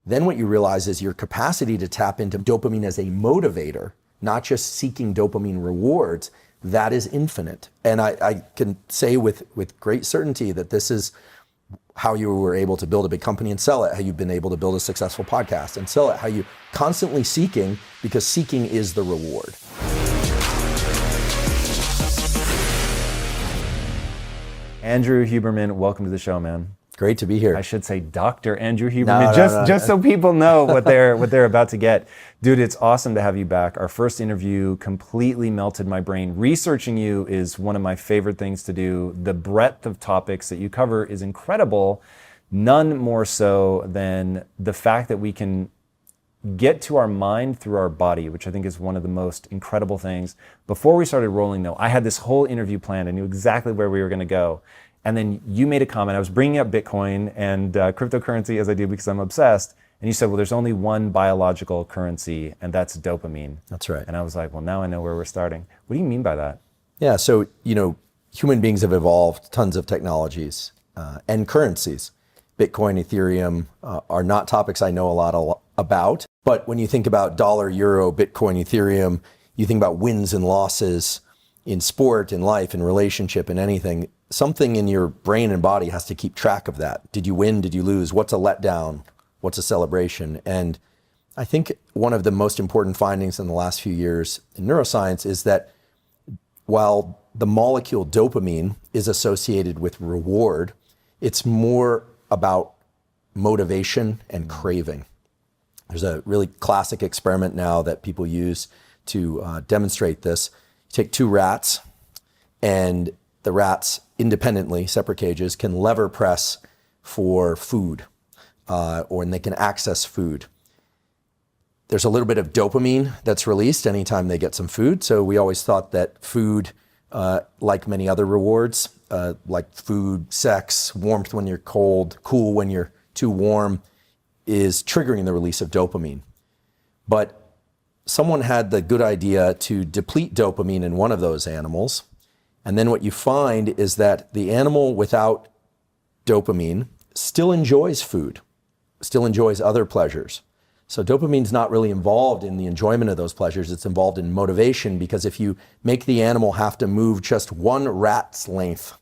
then what you realize is your capacity to tap into dopamine as a motivator, not just seeking dopamine rewards, that is infinite. And I can say with great certainty that this is how you were able to build a big company and sell it, how you've been able to build a successful podcast and sell it, how you constantly seeking, because seeking is the reward. Andrew Huberman, welcome to the show, man. Great to be here. I should say Dr. Andrew Huberman, just so people know what they're about to get. Dude, it's awesome to have you back. Our first interview completely melted my brain. Researching you is one of my favorite things to do. The breadth of topics that you cover is incredible. None more so than the fact that we can get to our mind through our body, which I think is one of the most incredible things. Before we started rolling though, I had this whole interview planned. I knew exactly where we were gonna go. And then you made a comment. I was bringing up Bitcoin and cryptocurrency as I do because I'm obsessed. And you said, well, there's only one biological currency, and that's dopamine. That's right. And I was like, well, now I know where we're starting. What do you mean by that? Yeah, so, human beings have evolved tons of technologies and currencies. Bitcoin, Ethereum are not topics I know a lot about. But when you think about dollar, euro, Bitcoin, Ethereum, you think about wins and losses in sport, in life, in relationship, in anything. Something in your brain and body has to keep track of that. Did you win? Did you lose? What's a letdown? What's a celebration? And I think one of the most important findings in the last few years in neuroscience is that while the molecule dopamine is associated with reward, it's more about motivation and craving. There's a really classic experiment now that people use to demonstrate this. You take two rats, and the rats independently, separate cages, can lever press for food, and they can access food. There's a little bit of dopamine that's released anytime they get some food. So we always thought that food, like many other rewards, like food, sex, warmth when you're cold, cool when you're too warm, is triggering the release of dopamine. But someone had the good idea to deplete dopamine in one of those animals. And then what you find is that the animal without dopamine still enjoys food, still enjoys other pleasures. So dopamine's not really involved in the enjoyment of those pleasures. It's involved in motivation, because if you make the animal have to move just one rat's length,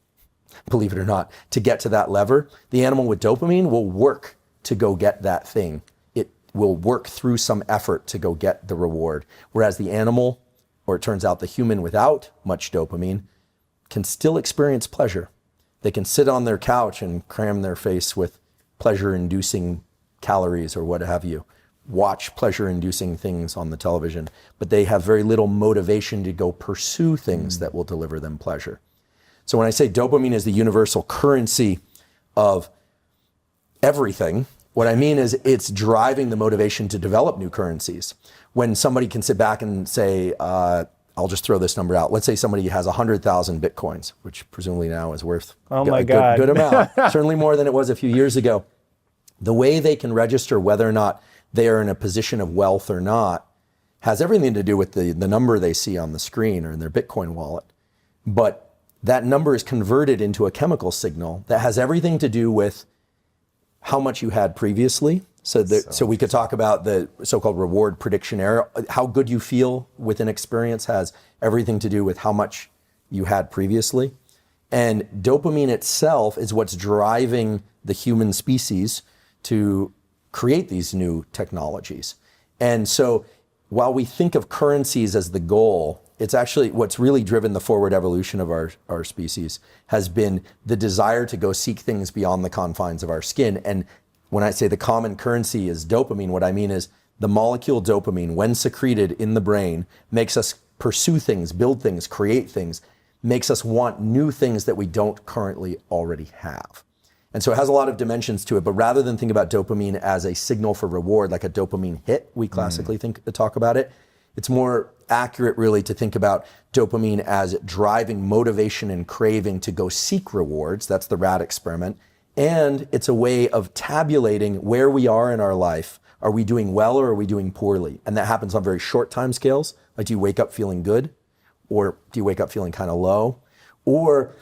believe it or not, to get to that lever, the animal with dopamine will work to go get that thing. It will work through some effort to go get the reward. Whereas the animal, or it turns out the human without much dopamine, can still experience pleasure. They can sit on their couch and cram their face with pleasure-inducing calories or what have you, watch pleasure-inducing things on the television, but they have very little motivation to go pursue things that will deliver them pleasure. So when I say dopamine is the universal currency of everything, what I mean is it's driving the motivation to develop new currencies. When somebody can sit back and say, I'll just throw this number out. Let's say somebody has 100,000 Bitcoins, which presumably now is worth a good amount, certainly more than it was a few years ago. The way they can register whether or not they are in a position of wealth or not has everything to do with the number they see on the screen or in their Bitcoin wallet. But that number is converted into a chemical signal that has everything to do with how much you had previously. So we could talk about the so-called reward prediction error. How good you feel with an experience has everything to do with how much you had previously. And dopamine itself is what's driving the human species to create these new technologies. And so while we think of currencies as the goal, it's actually what's really driven the forward evolution of our species has been the desire to go seek things beyond the confines of our skin. And when I say the common currency is dopamine, what I mean is the molecule dopamine, when secreted in the brain, makes us pursue things, build things, create things, makes us want new things that we don't currently already have. And so it has a lot of dimensions to it, but rather than think about dopamine as a signal for reward, like a dopamine hit, we classically talk about it, it's more accurate really to think about dopamine as driving motivation and craving to go seek rewards. That's the rat experiment. And it's a way of tabulating where we are in our life. Are we doing well or are we doing poorly? And that happens on very short time scales. Like, do you wake up feeling good? Or do you wake up feeling kind of low? Or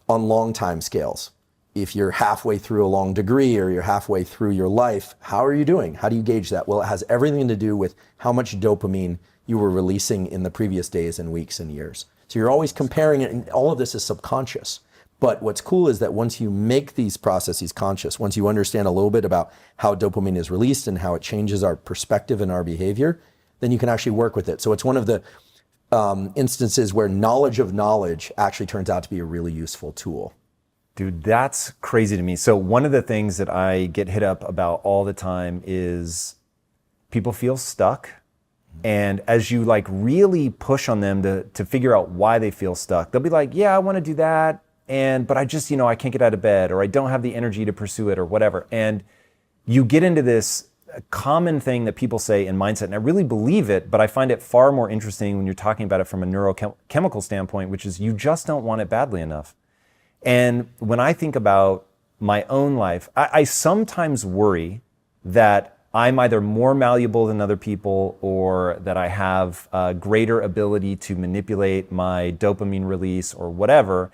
on long time scales. if you're halfway through a long degree or you're halfway through your life, how are you doing? How do you gauge that? Well, it has everything to do with how much dopamine you were releasing in the previous days and weeks and years. So you're always comparing it, and all of this is subconscious. But what's cool is that once you make these processes conscious, once you understand a little bit about how dopamine is released and how it changes our perspective and our behavior, then you can actually work with it. So it's one of the instances where knowledge of knowledge actually turns out to be a really useful tool. Dude, that's crazy to me. So one of the things that I get hit up about all the time is people feel stuck. And as you like really push on them to figure out why they feel stuck, they'll be like, yeah, I want to do that. But I just, I can't get out of bed, or I don't have the energy to pursue it, or whatever. And you get into this common thing that people say in mindset, and I really believe it, but I find it far more interesting when you're talking about it from a neurochemical standpoint, which is you just don't want it badly enough. And when I think about my own life, I sometimes worry that I'm either more malleable than other people, or that I have a greater ability to manipulate my dopamine release or whatever,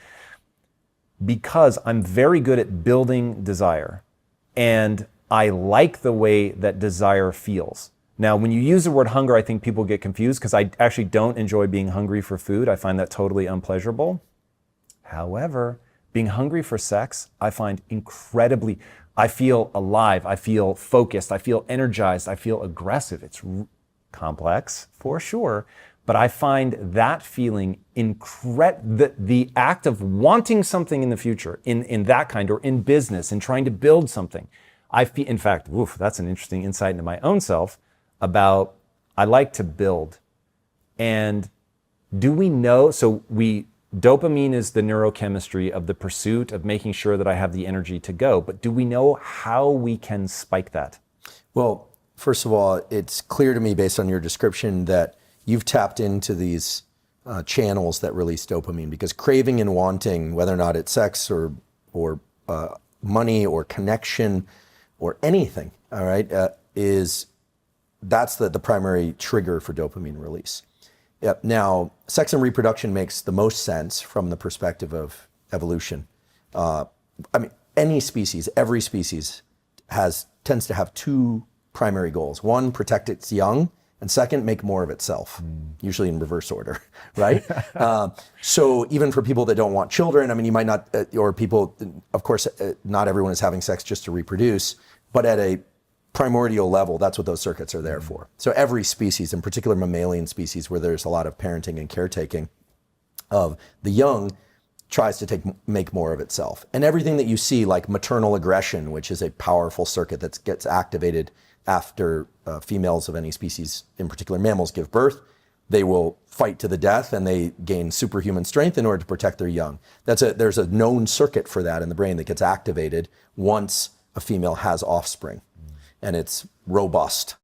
because I'm very good at building desire. And I like the way that desire feels. Now, when you use the word hunger, I think people get confused, because I actually don't enjoy being hungry for food. I find that totally unpleasurable. However, being hungry for sex, I find incredibly, I feel alive, I feel focused, I feel energized, I feel aggressive. It's complex for sure, but I find that feeling the act of wanting something in the future, in that kind, or in business, and trying to build something. In fact, that's an interesting insight into my own self about, I like to build. And do we know, dopamine is the neurochemistry of the pursuit of making sure that I have the energy to go. But do we know how we can spike that? Well, first of all, it's clear to me based on your description that you've tapped into these channels that release dopamine, because craving and wanting, whether or not it's sex or money or connection or anything, all right, that's the primary trigger for dopamine release. Yep. Now, sex and reproduction makes the most sense from the perspective of evolution. Any species, every species tends to have two primary goals. One, protect its young, and second, make more of itself, usually in reverse order, right? So even for people that don't want children, you might not, or people, of course, not everyone is having sex just to reproduce, but at a primordial level, that's what those circuits are there for. So every species, in particular mammalian species where there's a lot of parenting and caretaking of the young, tries to make more of itself. And everything that you see, like maternal aggression, which is a powerful circuit that gets activated after females of any species, in particular mammals, give birth, they will fight to the death and they gain superhuman strength in order to protect their young. There's a known circuit for that in the brain that gets activated once a female has offspring, and it's robust.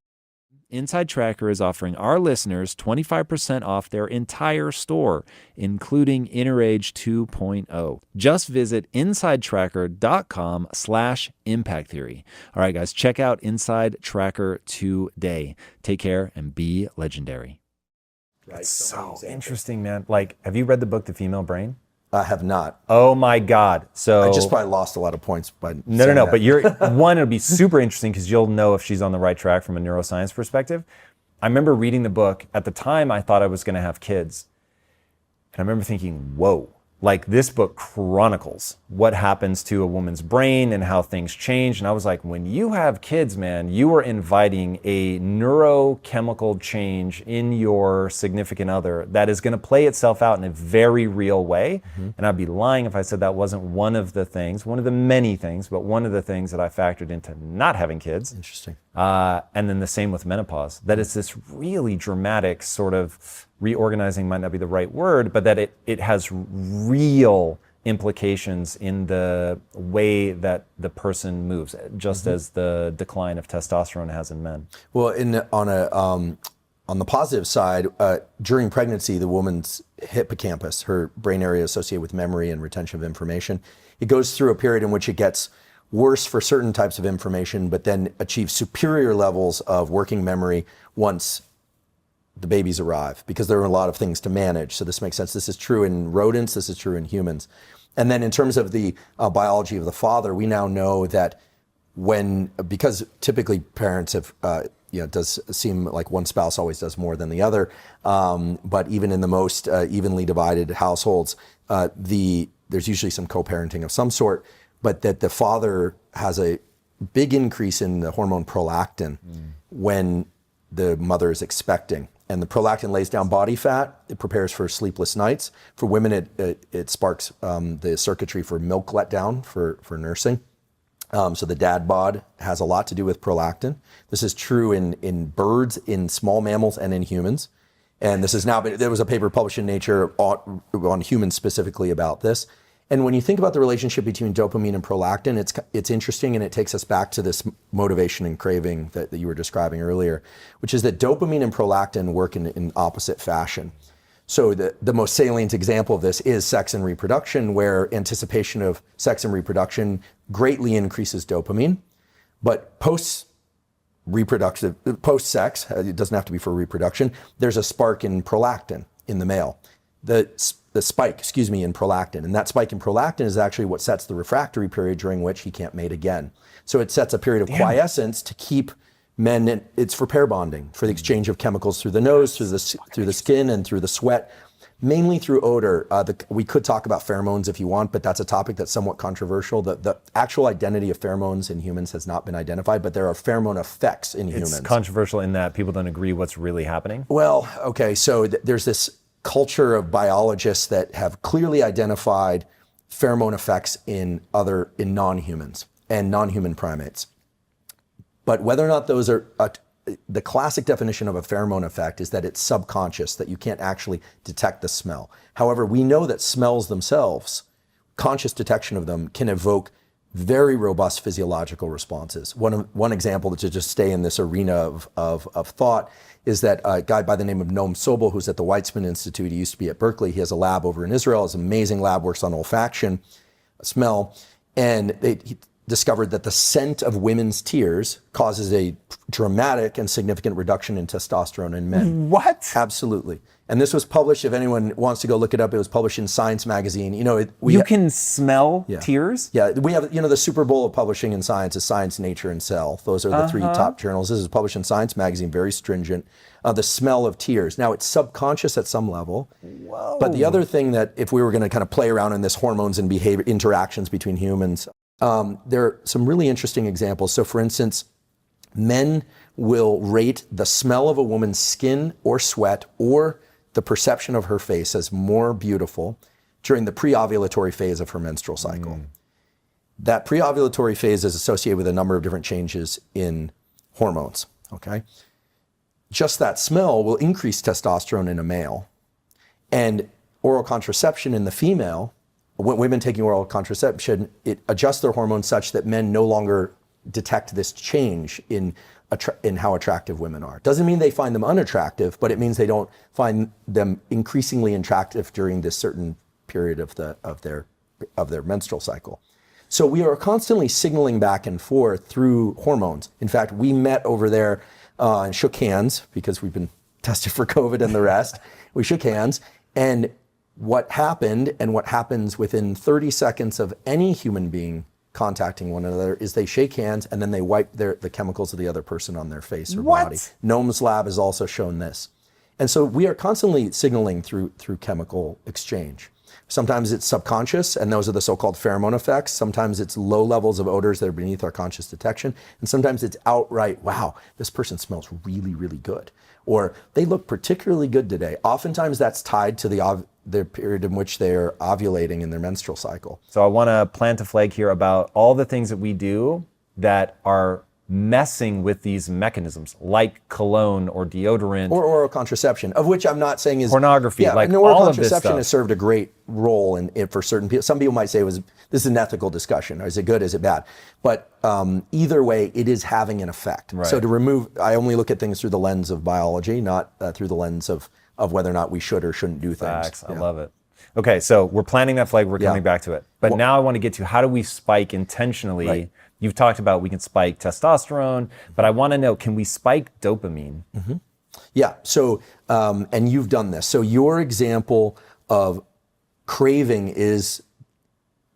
Inside Tracker is offering our listeners 25% off their entire store, including InnerAge 2.0. Just visit InsideTracker.com/Impact Theory. All right, guys, check out Inside Tracker today. Take care and be legendary. That's so interesting, man. Have you read the book, The Female Brain? I have not. Oh my God. So I just probably lost a lot of points by No. But it'll be super interesting, because you'll know if she's on the right track from a neuroscience perspective. I remember reading the book. At the time, I thought I was going to have kids. And I remember thinking, whoa, this book chronicles what happens to a woman's brain and how things change. And I was like, when you have kids, man, you are inviting a neurochemical change in your significant other that is going to play itself out in a very real way. Mm-hmm. And I'd be lying if I said that wasn't one of the many things, but one of the things that I factored into not having kids. Interesting. And then the same with menopause, that it's this really dramatic sort of reorganizing, might not be the right word, but that it has real implications in the way that the person moves, just as the decline of testosterone has in men. Well, on the positive side, during pregnancy, the woman's hippocampus, her brain area associated with memory and retention of information, it goes through a period in which it gets worse for certain types of information, but then achieves superior levels of working memory once the babies arrive, because there are a lot of things to manage. So this makes sense. This is true in rodents. This is true in humans. And then in terms of the biology of the father, we now know that because typically parents have, it does seem like one spouse always does more than the other, but even in the most evenly divided households, there's usually some co-parenting of some sort, but that the father has a big increase in the hormone prolactin when the mother is expecting. And the prolactin lays down body fat. It prepares for sleepless nights. For women, it sparks the circuitry for milk letdown for nursing. So the dad bod has a lot to do with prolactin. This is true in birds, in small mammals, and in humans. And this is now, there was a paper published in Nature on humans specifically about this. And when you think about the relationship between dopamine and prolactin, it's interesting, and it takes us back to this motivation and craving that you were describing earlier, which is that dopamine and prolactin work in opposite fashion. So the most salient example of this is sex and reproduction, where anticipation of sex and reproduction greatly increases dopamine, but post-sex, it doesn't have to be for reproduction, there's a spark in prolactin in the male. The spike, in prolactin. And that spike in prolactin is actually what sets the refractory period during which he can't mate again. So it sets a period of quiescence to keep men, it's for pair bonding, for the exchange of chemicals through the nose, through the skin, and through the sweat, mainly through odor. We could talk about pheromones if you want, but that's a topic that's somewhat controversial. The actual identity of pheromones in humans has not been identified, but there are pheromone effects in humans. It's controversial in that people don't agree what's really happening? Well, okay, so there's this culture of biologists that have clearly identified pheromone effects in non-humans and non-human primates. But whether or not those are, the classic definition of a pheromone effect is that it's subconscious, that you can't actually detect the smell. However, we know that smells themselves, conscious detection of them, can evoke very robust physiological responses. One example, to just stay in this arena of thought, is that a guy by the name of Noam Sobel, who's at the Weizmann Institute, he used to be at Berkeley, he has a lab over in Israel, it's an amazing lab, works on olfaction, smell, and he discovered that the scent of women's tears causes a dramatic and significant reduction in testosterone in men. What? Absolutely. And this was published, if anyone wants to go look it up, it was published in Science magazine. You can smell tears? Yeah, we have, the Super Bowl of publishing in science is Science, Nature, and Cell. Those are the three top journals. This is published in Science magazine, very stringent. The smell of tears. Now, it's subconscious at some level. Whoa. But the other thing that, if we were going to kind of play around in this hormones and behavior interactions between humans, there are some really interesting examples. So for instance, men will rate the smell of a woman's skin or sweat or the perception of her face as more beautiful during the pre-ovulatory phase of her menstrual cycle. That pre-ovulatory phase is associated with a number of different changes in hormones, okay? Just that smell will increase testosterone in a male, and oral contraception in the female, when women taking oral contraception, it adjusts their hormones such that men no longer detect this change in how attractive women are. Doesn't mean they find them unattractive, but it means they don't find them increasingly attractive during this certain period of their menstrual cycle. So we are constantly signaling back and forth through hormones. In fact, we met over there and shook hands because we've been tested for COVID and the rest. We shook hands, and what happened and what happens within 30 seconds of any human being contacting one another is they shake hands and then they wipe the chemicals of the other person on their face or body. Noam's lab has also shown this. And so we are constantly signaling through chemical exchange. Sometimes it's subconscious, and those are the so-called pheromone effects. Sometimes it's low levels of odors that are beneath our conscious detection. And sometimes it's outright, wow, this person smells really, really good. Or they look particularly good today. Oftentimes that's tied to the period in which they are ovulating in their menstrual cycle. So I want to plant a flag here about all the things that we do that are messing with these mechanisms, like cologne or deodorant. Or oral contraception, of which I'm not saying is... pornography, yeah, like and oral all of this contraception stuff. has served a great role in for certain people. Some people might say this is an ethical discussion. Is it good, is it bad? But either way, it is having an effect. Right. So I only look at things through the lens of biology, not through the lens of whether or not we should or shouldn't do things. Facts. I love it. Okay, so we're planting that flag, we're coming back to it. But now I want to get to how do we spike intentionally. Right. You've talked about we can spike testosterone, but I want to know, can we spike dopamine? Mm-hmm. Yeah, so, and you've done this. So your example of craving is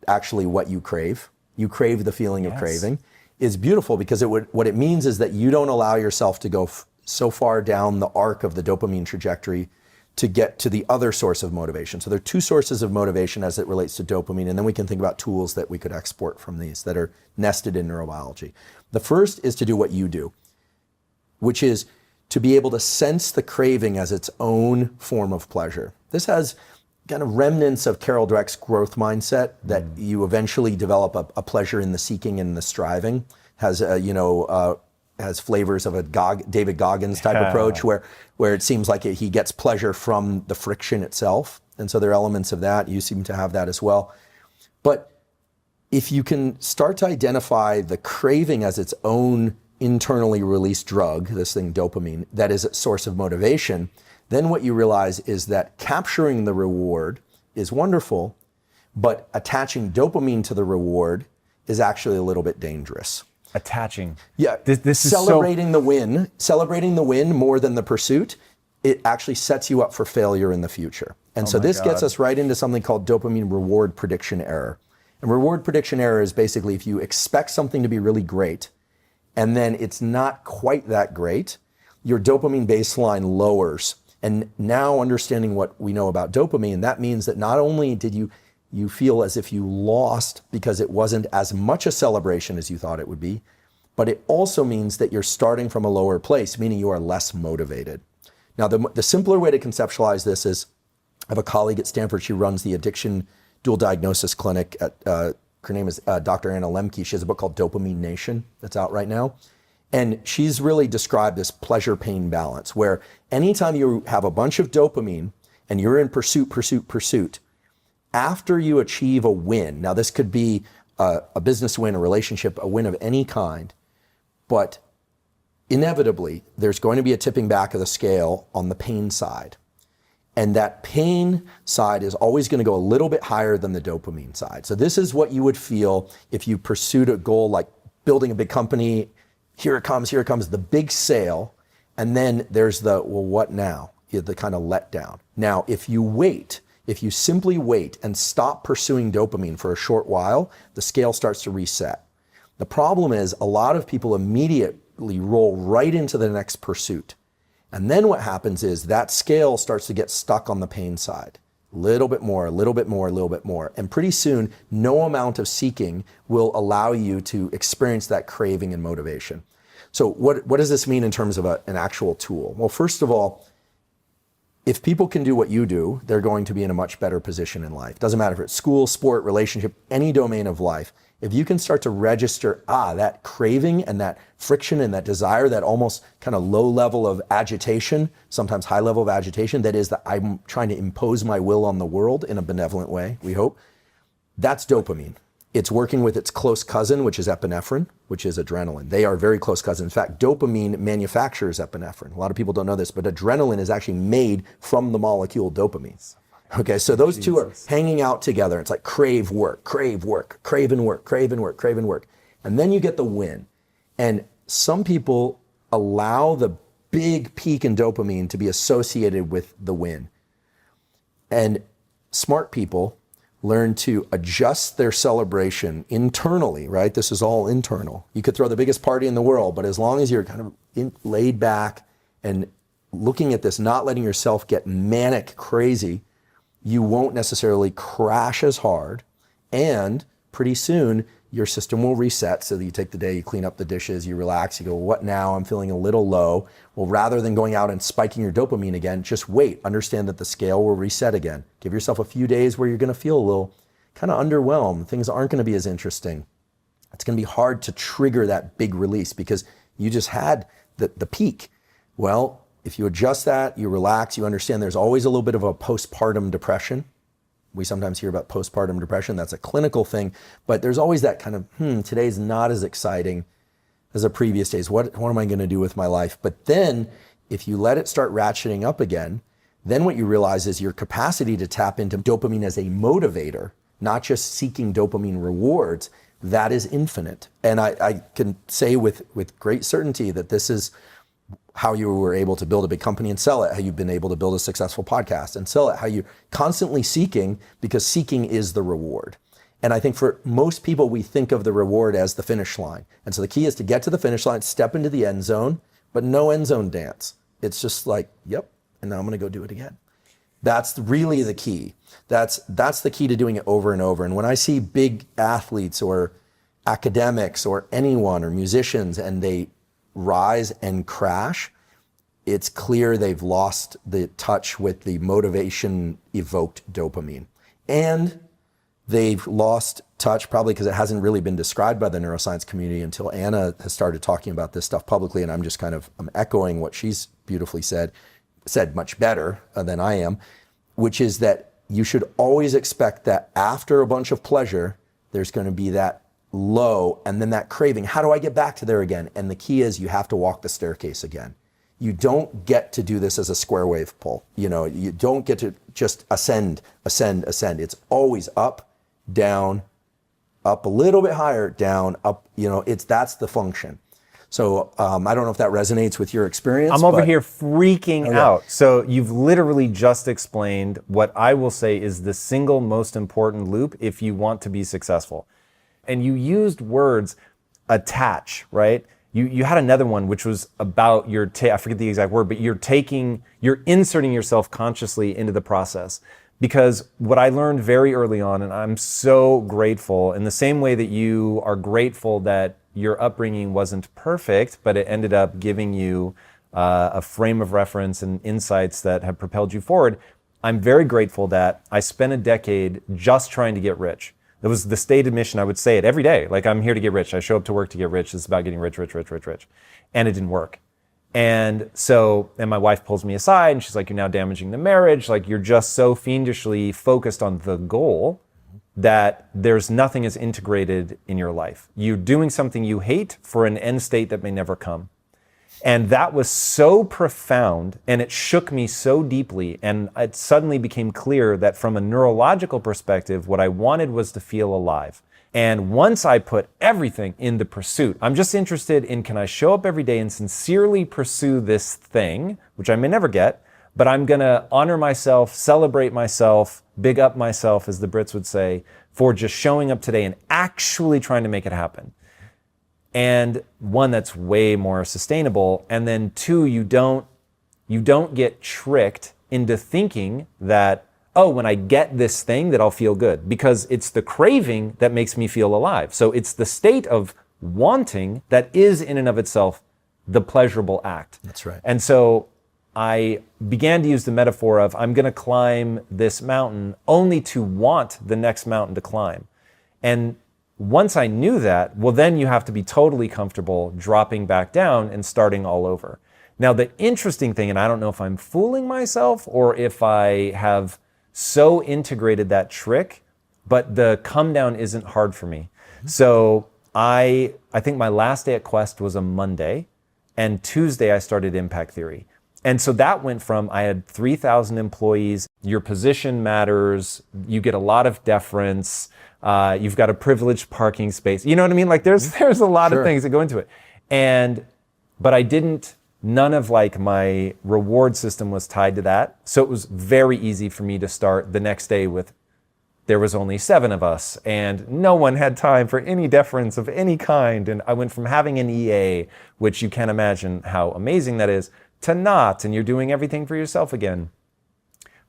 actually what you crave. You crave the feeling of craving, is beautiful because what it means is that you don't allow yourself to go so far down the arc of the dopamine trajectory to get to the other source of motivation. So there are two sources of motivation as it relates to dopamine, and then we can think about tools that we could export from these that are nested in neurobiology. The first is to do what you do, which is to be able to sense the craving as its own form of pleasure. This has kind of remnants of Carol Dweck's growth mindset, that you eventually develop a pleasure in the seeking and the striving. Has flavors of a David Goggins type approach where it seems like he gets pleasure from the friction itself. And so there are elements of that. You seem to have that as well. But if you can start to identify the craving as its own internally released drug, this thing dopamine, that is a source of motivation, then what you realize is that capturing the reward is wonderful, but attaching dopamine to the reward is actually a little bit dangerous. Attaching. Yeah, this is celebrating the win more than the pursuit, it actually sets you up for failure in the future. And so this gets us right into something called dopamine reward prediction error. And reward prediction error is basically if you expect something to be really great, and then it's not quite that great, your dopamine baseline lowers. And now understanding what we know about dopamine, that means that not only did you feel as if you lost because it wasn't as much a celebration as you thought it would be, but it also means that you're starting from a lower place, meaning you are less motivated. Now, the simpler way to conceptualize this is, I have a colleague at Stanford, she runs the addiction dual diagnosis clinic at, her name is Dr. Anna Lemke. She has a book called Dopamine Nation that's out right now. And she's really described this pleasure-pain balance, where anytime you have a bunch of dopamine and you're in pursuit, after you achieve a win, now this could be a business win, a relationship, a win of any kind, but inevitably there's going to be a tipping back of the scale on the pain side. And that pain side is always going to go a little bit higher than the dopamine side. So this is what you would feel if you pursued a goal like building a big company. Here it comes, the big sale. And then there's the, well, what now? The kind of letdown. Now, if you simply wait and stop pursuing dopamine for a short while, the scale starts to reset. The problem is a lot of people immediately roll right into the next pursuit. And then what happens is that scale starts to get stuck on the pain side. A little bit more. And pretty soon, no amount of seeking will allow you to experience that craving and motivation. So what does this mean in terms of an actual tool? Well, first of all, if people can do what you do, they're going to be in a much better position in life. Doesn't matter if it's school, sport, relationship, any domain of life. If you can start to register, that craving and that friction and that desire, that almost kind of low level of agitation, sometimes high level of agitation, that is that I'm trying to impose my will on the world in a benevolent way, we hope, that's dopamine. It's working with its close cousin, which is epinephrine, which is adrenaline. They are very close cousins. In fact, dopamine manufactures epinephrine. A lot of people don't know this, but adrenaline is actually made from the molecule dopamine. Okay, so those two are hanging out together. It's like crave and work. And then you get the win. And some people allow the big peak in dopamine to be associated with the win. And smart people learn to adjust their celebration internally, right? This is all internal. You could throw the biggest party in the world, but as long as you're kind of laid back and looking at this, not letting yourself get manic crazy, you won't necessarily crash as hard. And pretty soon, your system will reset so that you take the day, you clean up the dishes, you relax, you go, what now? I'm feeling a little low. Well, rather than going out and spiking your dopamine again, just wait. Understand that the scale will reset again. Give yourself a few days where you're going to feel a little kind of underwhelmed. Things aren't going to be as interesting. It's going to be hard to trigger that big release because you just had the peak. Well, if you adjust that, you relax, you understand there's always a little bit of a postpartum depression. We sometimes hear about postpartum depression. That's a clinical thing, but there's always that kind of, today's not as exciting as the previous days. What am I going to do with my life? But then if you let it start ratcheting up again, then what you realize is your capacity to tap into dopamine as a motivator, not just seeking dopamine rewards, that is infinite. And I can say with great certainty that this is how you were able to build a big company and sell it, how you've been able to build a successful podcast and sell it, how you're constantly seeking, because seeking is the reward. And I think for most people, we think of the reward as the finish line. And so the key is to get to the finish line, step into the end zone, but no end zone dance. It's just like, yep, and now I'm going to go do it again. That's really the key. That's the key to doing it over and over. And when I see big athletes or academics or anyone or musicians and they rise and crash, it's clear they've lost the touch with the motivation evoked dopamine. And they've lost touch probably because it hasn't really been described by the neuroscience community until Anna has started talking about this stuff publicly. And I'm just I'm echoing what she's beautifully said much better than I am, which is that you should always expect that after a bunch of pleasure, there's going to be that low and then that craving. How do I get back to there again? And the key is you have to walk the staircase again. You don't get to do this as a square wave pull. You don't get to just ascend. It's always up, down, up a little bit higher, down, up. That's the function. So I don't know if that resonates with your experience. I'm over here freaking out. So you've literally just explained what I will say is the single most important loop if you want to be successful. And you used words, attach, right? You had another one which was about I forget the exact word, but you're inserting yourself consciously into the process. Because what I learned very early on, and I'm so grateful, in the same way that you are grateful that your upbringing wasn't perfect, but it ended up giving you a frame of reference and insights that have propelled you forward, I'm very grateful that I spent a decade just trying to get rich. That was the stated mission. I would say it every day. Like, I'm here to get rich. I show up to work to get rich. It's about getting rich. And it didn't work. And my wife pulls me aside and she's like, you're now damaging the marriage. Like, you're just so fiendishly focused on the goal that there's nothing as integrated in your life. You're doing something you hate for an end state that may never come. And that was so profound and it shook me so deeply. And it suddenly became clear that from a neurological perspective, what I wanted was to feel alive. And once I put everything in the pursuit, I'm just interested in, can I show up every day and sincerely pursue this thing, which I may never get, but I'm gonna honor myself, celebrate myself, big up myself, as the Brits would say, for just showing up today and actually trying to make it happen. And one, that's way more sustainable. And then two, you don't get tricked into thinking that, oh, when I get this thing that I'll feel good, because it's the craving that makes me feel alive. So it's the state of wanting that is in and of itself the pleasurable act. That's right. And so I began to use the metaphor of, I'm going to climb this mountain only to want the next mountain to climb. And once I knew that, well, then you have to be totally comfortable dropping back down and starting all over. Now, the interesting thing, and I don't know if I'm fooling myself or if I have so integrated that trick, but the come down isn't hard for me. So I think my last day at Quest was a Monday, and Tuesday I started Impact Theory. And so that went from, I had 3,000 employees, your position matters, you get a lot of deference, you've got a privileged parking space. You know what I mean? Like, there's a lot of things that go into it. But none of like my reward system was tied to that. So it was very easy for me to start the next day with, there was only 7 of us and no one had time for any deference of any kind. And I went from having an EA, which you can't imagine how amazing that is, to not, and you're doing everything for yourself again.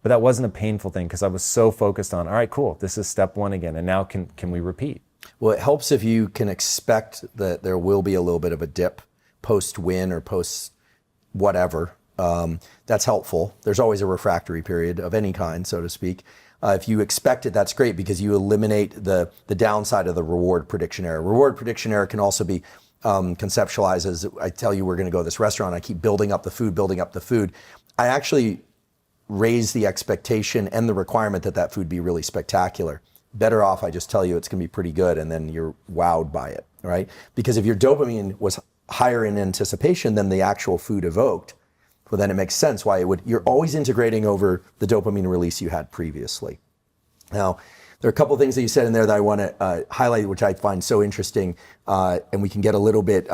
But that wasn't a painful thing because I was so focused on, all right, cool, this is step 1 again. And now can we repeat? Well, it helps if you can expect that there will be a little bit of a dip post-win or post-whatever. That's helpful. There's always a refractory period of any kind, so to speak. If you expect it, that's great because you eliminate the downside of the reward prediction error. Reward prediction error can also be conceptualized as, I tell you we're going to go to this restaurant, I keep building up the food. I actually raise the expectation and the requirement that food be really spectacular. Better off I just tell you it's going to be pretty good and then you're wowed by it, right? Because if your dopamine was higher in anticipation than the actual food evoked, well, then it makes sense why you're always integrating over the dopamine release you had previously. Now, there are a couple of things that you said in there that I want to highlight, which I find so interesting, and we can get a little bit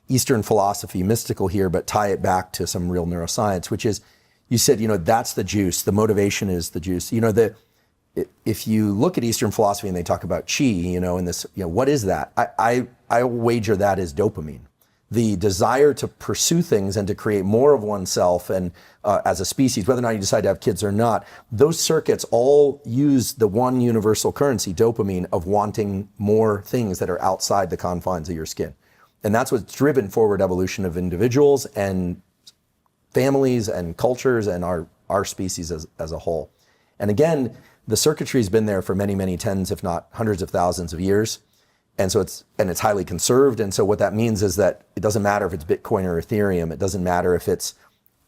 Eastern philosophy, mystical here, but tie it back to some real neuroscience, which is, you said, that's the juice. The motivation is the juice. if you look at Eastern philosophy and they talk about chi, and this, what is that? I wager that is dopamine. The desire to pursue things and to create more of oneself and as a species, whether or not you decide to have kids or not, those circuits all use the one universal currency, dopamine, of wanting more things that are outside the confines of your skin. And that's what's driven forward evolution of individuals and families and cultures and our species as a whole. And again, the circuitry's been there for many, many tens, if not hundreds of thousands of years. And so it's highly conserved. And so what that means is that it doesn't matter if it's Bitcoin or Ethereum. It doesn't matter if it's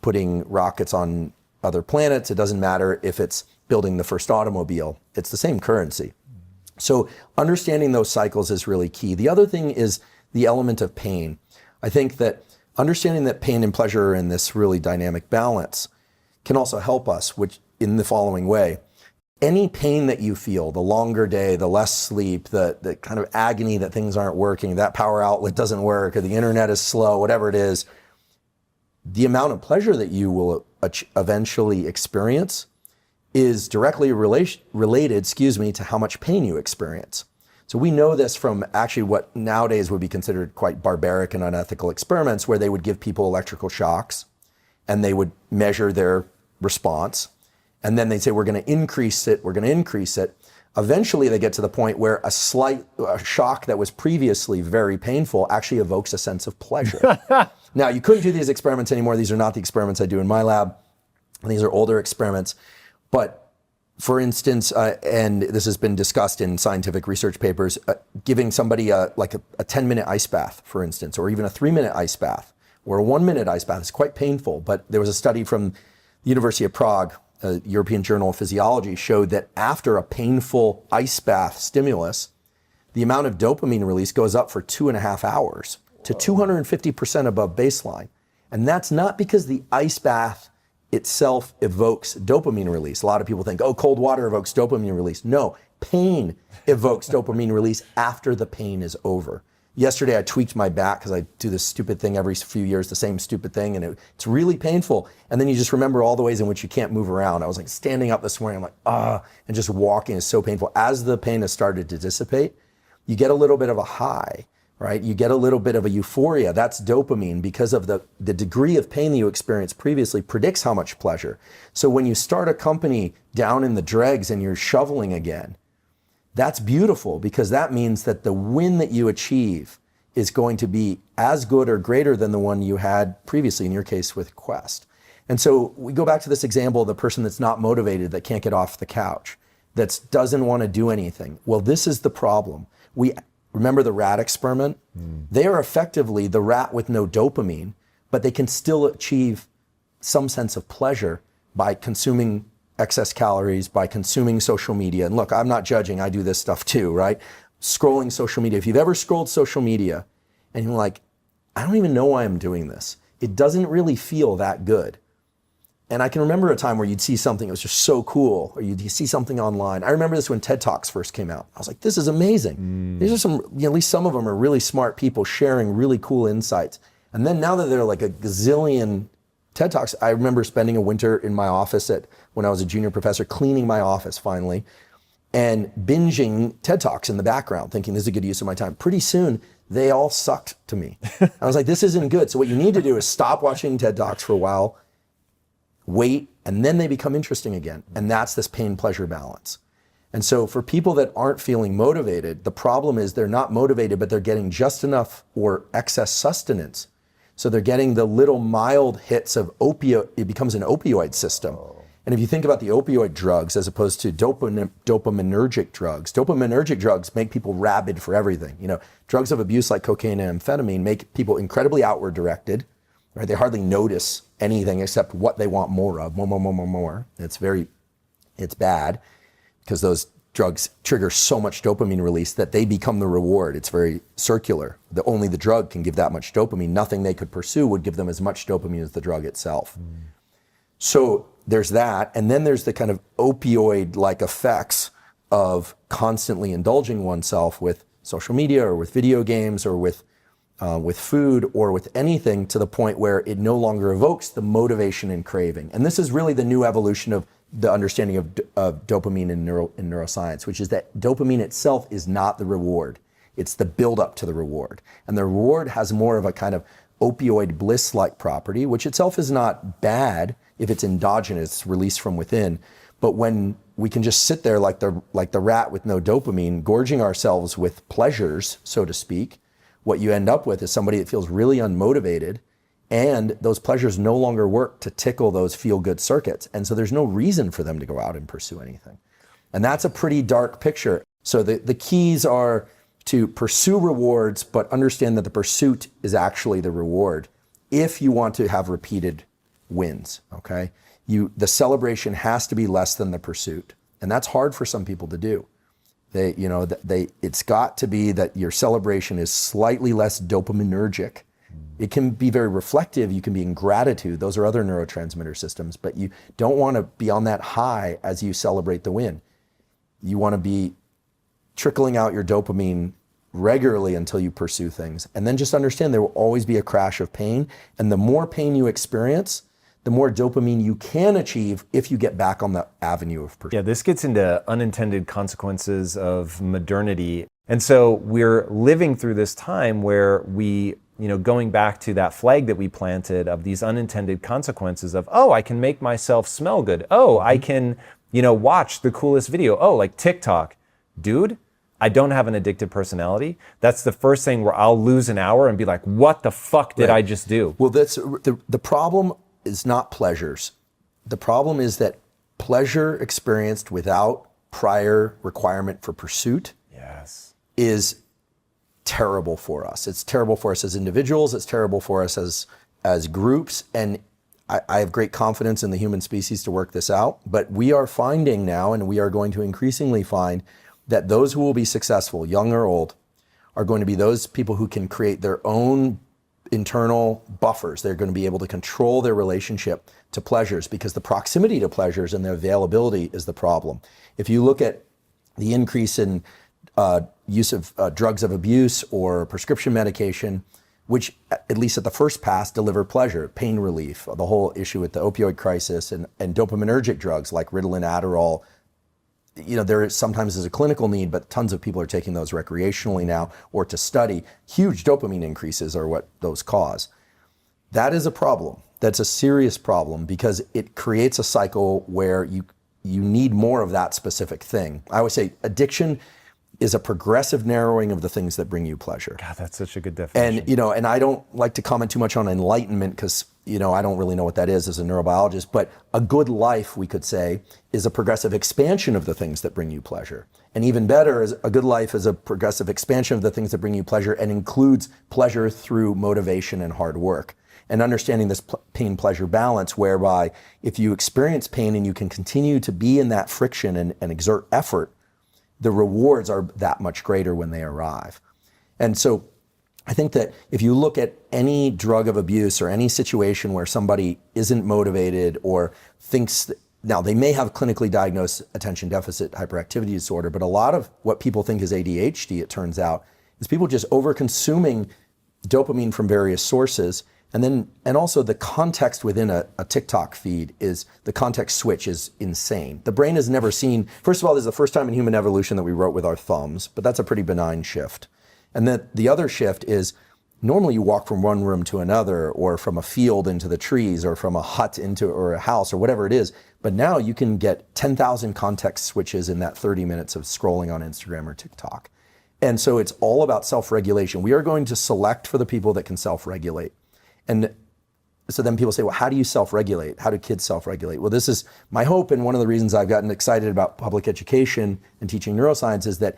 putting rockets on other planets. It doesn't matter if it's building the first automobile. It's the same currency. So understanding those cycles is really key. The other thing is the element of pain. I think that understanding that pain and pleasure are in this really dynamic balance can also help us, which in the following way. Any pain that you feel, the longer day, the less sleep, the kind of agony that things aren't working, that power outlet doesn't work, or the internet is slow, whatever it is, the amount of pleasure that you will eventually experience is directly related, to how much pain you experience. So we know this from actually what nowadays would be considered quite barbaric and unethical experiments where they would give people electrical shocks and they would measure their response. And then they'd say, we're going to increase it. Eventually they get to the point where a shock that was previously very painful actually evokes a sense of pleasure. Now, you couldn't do these experiments anymore. These are not the experiments I do in my lab. These are older experiments. But for instance, and this has been discussed in scientific research papers, giving somebody a 10-minute ice bath, for instance, or even a 3-minute ice bath, or a 1-minute ice bath is quite painful. But there was a study from the University of Prague, European Journal of Physiology, showed that after a painful ice bath stimulus, the amount of dopamine release goes up for 2.5 hours to 250% above baseline. And that's not because the ice bath itself evokes dopamine release. A lot of people think, cold water evokes dopamine release. No, pain evokes dopamine release after the pain is over. Yesterday, I tweaked my back because I do this stupid thing every few years, the same stupid thing, and it's really painful. And then you just remember all the ways in which you can't move around. I was like standing up this morning, I'm like, and just walking is so painful. As the pain has started to dissipate, you get a little bit of a high, right? You get a little bit of a euphoria. That's dopamine because of the degree of pain that you experienced previously predicts how much pleasure. So when you start a company down in the dregs and you're shoveling again, that's beautiful because that means that the win that you achieve is going to be as good or greater than the one you had previously, in your case with Quest. And so we go back to this example of the person that's not motivated, that can't get off the couch, that doesn't want to do anything. Well, this is the problem. We remember the rat experiment? They are effectively the rat with no dopamine, but they can still achieve some sense of pleasure by consuming excess calories, by consuming social media. And look, I'm not judging, I do this stuff too, right? Scrolling social media. If you've ever scrolled social media and you're like, I don't even know why I'm doing this. It doesn't really feel that good. And I can remember a time where you'd see something that was just so cool, or you'd see something online. I remember this when TED Talks first came out. I was like, this is amazing. These are some, at least some of them are really smart people sharing really cool insights. And then now that there are like a gazillion TED Talks, I remember spending a winter in my office when I was a junior professor, cleaning my office finally, and binging TED Talks in the background, thinking this is a good use of my time. Pretty soon, they all sucked to me. I was like, this isn't good. So what you need to do is stop watching TED Talks for a while, wait, and then they become interesting again. And that's this pain-pleasure balance. And so for people that aren't feeling motivated, the problem is they're not motivated, but they're getting just enough or excess sustenance. So they're getting the little mild hits of opioid, it becomes an opioid system. And if you think about the opioid drugs as opposed to dopaminergic drugs make people rabid for everything. Drugs of abuse like cocaine and amphetamine make people incredibly outward directed, right? They hardly notice anything except what they want more of, more. It's bad because those drugs trigger so much dopamine release that they become the reward. It's very circular. Only the drug can give that much dopamine. Nothing they could pursue would give them as much dopamine as the drug itself. So there's that. And then there's the kind of opioid-like effects of constantly indulging oneself with social media or with video games or with food or with anything to the point where it no longer evokes the motivation and craving. And this is really the new evolution of the understanding of dopamine in neuroscience, which is that dopamine itself is not the reward. It's the buildup to the reward. And the reward has more of a kind of opioid bliss-like property, which itself is not bad if it's endogenous, released from within. But when we can just sit there like the rat with no dopamine, gorging ourselves with pleasures, so to speak, what you end up with is somebody that feels really unmotivated, and those pleasures no longer work to tickle those feel-good circuits. And so there's no reason for them to go out and pursue anything. And that's a pretty dark picture. So the keys are to pursue rewards, but understand that the pursuit is actually the reward if you want to have repeated wins, okay? The celebration has to be less than the pursuit. And that's hard for some people to do. It's got to be that your celebration is slightly less dopaminergic. It can be very reflective. You can be in gratitude. Those are other neurotransmitter systems, but you don't want to be on that high as you celebrate the win. You want to be trickling out your dopamine regularly until you pursue things. And then just understand there will always be a crash of pain. And the more pain you experience, the more dopamine you can achieve if you get back on the avenue of pursuit. Yeah, this gets into unintended consequences of modernity. And so we're living through this time where we, going back to that flag that we planted of these unintended consequences of, oh, I can make myself smell good. Oh, I can, watch the coolest video. Oh, like TikTok. Dude, I don't have an addictive personality. That's the first thing where I'll lose an hour and be like, what the fuck did I just do? Well, that's the problem is not pleasures. The problem is that pleasure experienced without prior requirement for pursuit is terrible for us. It's terrible for us as individuals. It's terrible for us as groups. And I have great confidence in the human species to work this out. But we are finding now, and we are going to increasingly find, that those who will be successful, young or old, are going to be those people who can create their own internal buffers. They're going to be able to control their relationship to pleasures, because the proximity to pleasures and their availability is the problem. If you look at the increase in use of drugs of abuse or prescription medication, which at least at the first pass deliver pleasure, pain relief, the whole issue with the opioid crisis and dopaminergic drugs like Ritalin, Adderall, there sometimes is a clinical need, but tons of people are taking those recreationally now or to study. Huge dopamine increases are what those cause. That is a problem. That's a serious problem, because it creates a cycle where you need more of that specific thing. I always say addiction is a progressive narrowing of the things that bring you pleasure. God, that's such a good definition. And, and I don't like to comment too much on enlightenment because, I don't really know what that is as a neurobiologist, but a good life, we could say, is a progressive expansion of the things that bring you pleasure. And even better, is a good life is a progressive expansion of the things that bring you pleasure and includes pleasure through motivation and hard work. And understanding this pain-pleasure balance, whereby if you experience pain and you can continue to be in that friction and exert effort, the rewards are that much greater when they arrive. And so I think that if you look at any drug of abuse or any situation where somebody isn't motivated or thinks that, now they may have clinically diagnosed attention deficit hyperactivity disorder, but a lot of what people think is ADHD, it turns out, is people just over-consuming dopamine from various sources. And also the context within a TikTok feed is, the context switch is insane. The brain has never seen, first of all, this is the first time in human evolution that we wrote with our thumbs, but that's a pretty benign shift. And then the other shift is, normally you walk from one room to another, or from a field into the trees, or from a hut or a house, or whatever it is. But now you can get 10,000 context switches in that 30 minutes of scrolling on Instagram or TikTok. And so it's all about self-regulation. We are going to select for the people that can self-regulate. And so then people say, well, how do you self-regulate? How do kids self-regulate? Well, this is my hope, and one of the reasons I've gotten excited about public education and teaching neuroscience is that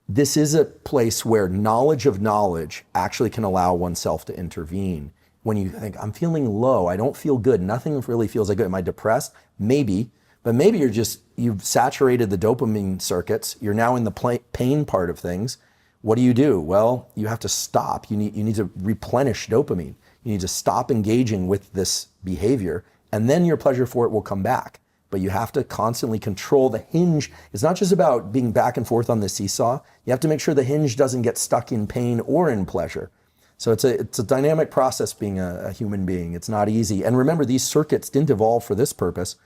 this is a place where knowledge of knowledge actually can allow oneself to intervene. When you think, I'm feeling low, I don't feel good, nothing really feels like good. Am I depressed? Maybe, but maybe you've saturated the dopamine circuits. You're now in the pain part of things. What do? Well, you have to stop. You need to replenish dopamine. You need to stop engaging with this behavior, and then your pleasure for it will come back. But you have to constantly control the hinge. It's not just about being back and forth on the seesaw. You have to make sure the hinge doesn't get stuck in pain or in pleasure. So it's a dynamic process being a human being. It's not easy. And remember, these circuits didn't evolve for this purpose.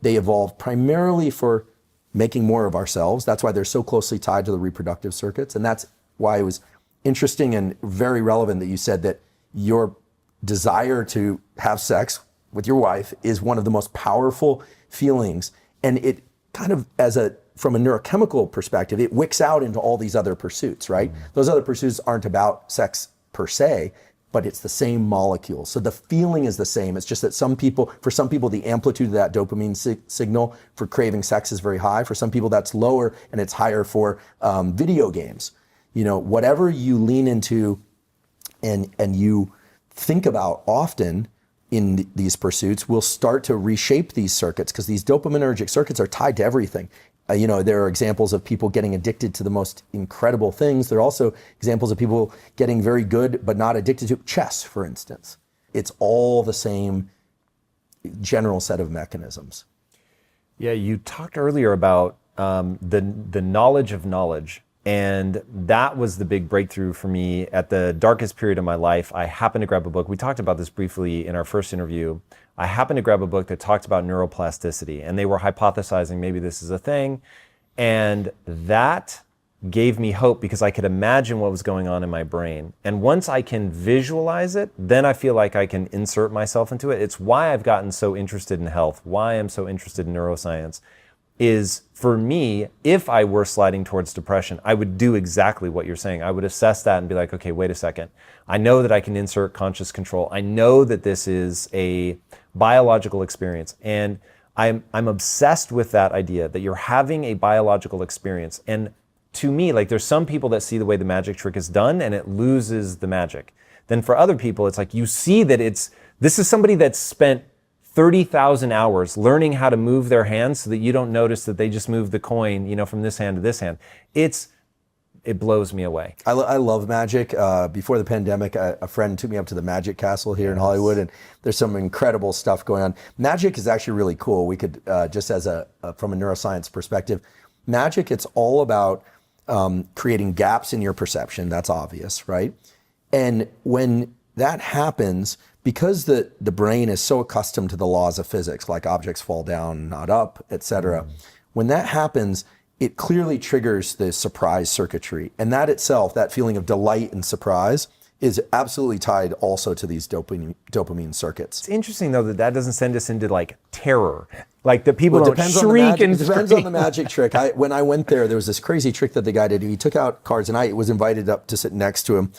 They evolved primarily for making more of ourselves. That's why they're so closely tied to the reproductive circuits. And that's why it was interesting and very relevant that you said that your desire to have sex with your wife is one of the most powerful feelings. And it kind of, from a neurochemical perspective, it wicks out into all these other pursuits, right? Those other pursuits aren't about sex per se, but it's the same molecule. So the feeling is the same. It's just that for some people, the amplitude of that dopamine signal for craving sex is very high. For some people, that's lower, and it's higher for video games. Whatever you lean into and you think about often in these pursuits will start to reshape these circuits, because these dopaminergic circuits are tied to everything. There are examples of people getting addicted to the most incredible things. There are also examples of people getting very good but not addicted to chess, for instance. It's all the same general set of mechanisms. Yeah, you talked earlier about the knowledge of knowledge. And that was the big breakthrough for me at the darkest period of my life. I happened to grab a book. We talked about this briefly in our first interview. I happened to grab a book that talked about neuroplasticity, and they were hypothesizing maybe this is a thing. And that gave me hope, because I could imagine what was going on in my brain. And once I can visualize it, then I feel like I can insert myself into it. It's why I've gotten so interested in health, why I'm so interested in neuroscience. Is, for me, if I were sliding towards depression, I would do exactly what you're saying. I would assess that and be like, okay, wait a second. I know that I can insert conscious control. I know that this is a biological experience. And I'm obsessed with that idea that you're having a biological experience. And to me, like, there's some people that see the way the magic trick is done and it loses the magic. Then for other people, it's like you see that this is somebody that's spent 30,000 hours learning how to move their hands so that you don't notice that they just moved the coin, from this hand to this hand. It blows me away. I love magic. Before the pandemic, a friend took me up to the Magic Castle here in Hollywood, and there's some incredible stuff going on. Magic is actually really cool. We could, just as from a neuroscience perspective, magic, it's all about creating gaps in your perception. That's obvious, right? And when that happens, because the brain is so accustomed to the laws of physics, like objects fall down, not up, et cetera, when that happens, it clearly triggers the surprise circuitry. And that itself, that feeling of delight and surprise, is absolutely tied also to these dopamine circuits. It's interesting, though, that doesn't send us into like terror. Like the people don't shriek and It depends on the magic trick. When I went there was this crazy trick that the guy did. He took out cards, and I was invited up to sit next to him.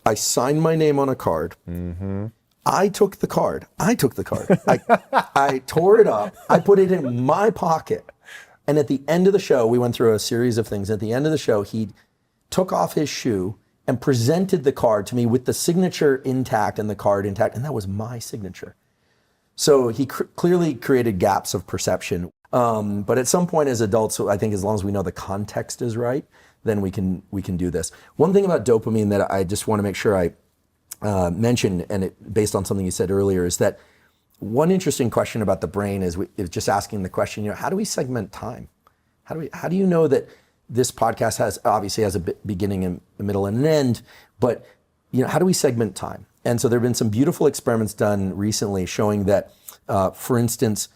I signed my name on a card. Mm-hmm. I took the card. I tore it up. I put it in my pocket. And at the end of the show, we went through a series of things. At the end of the show, he took off his shoe and presented the card to me with the signature intact and the card intact. And that was my signature. So he clearly created gaps of perception. But at some point as adults, I think as long as we know the context is right, then we can do this. One thing about dopamine that I just want to make sure I mention, and based on something you said earlier, is that one interesting question about the brain is just asking the question, how do we segment time? How do you know that this podcast obviously has a beginning and a middle and an end, but how do we segment time? And so there have been some beautiful experiments done recently showing that, for instance,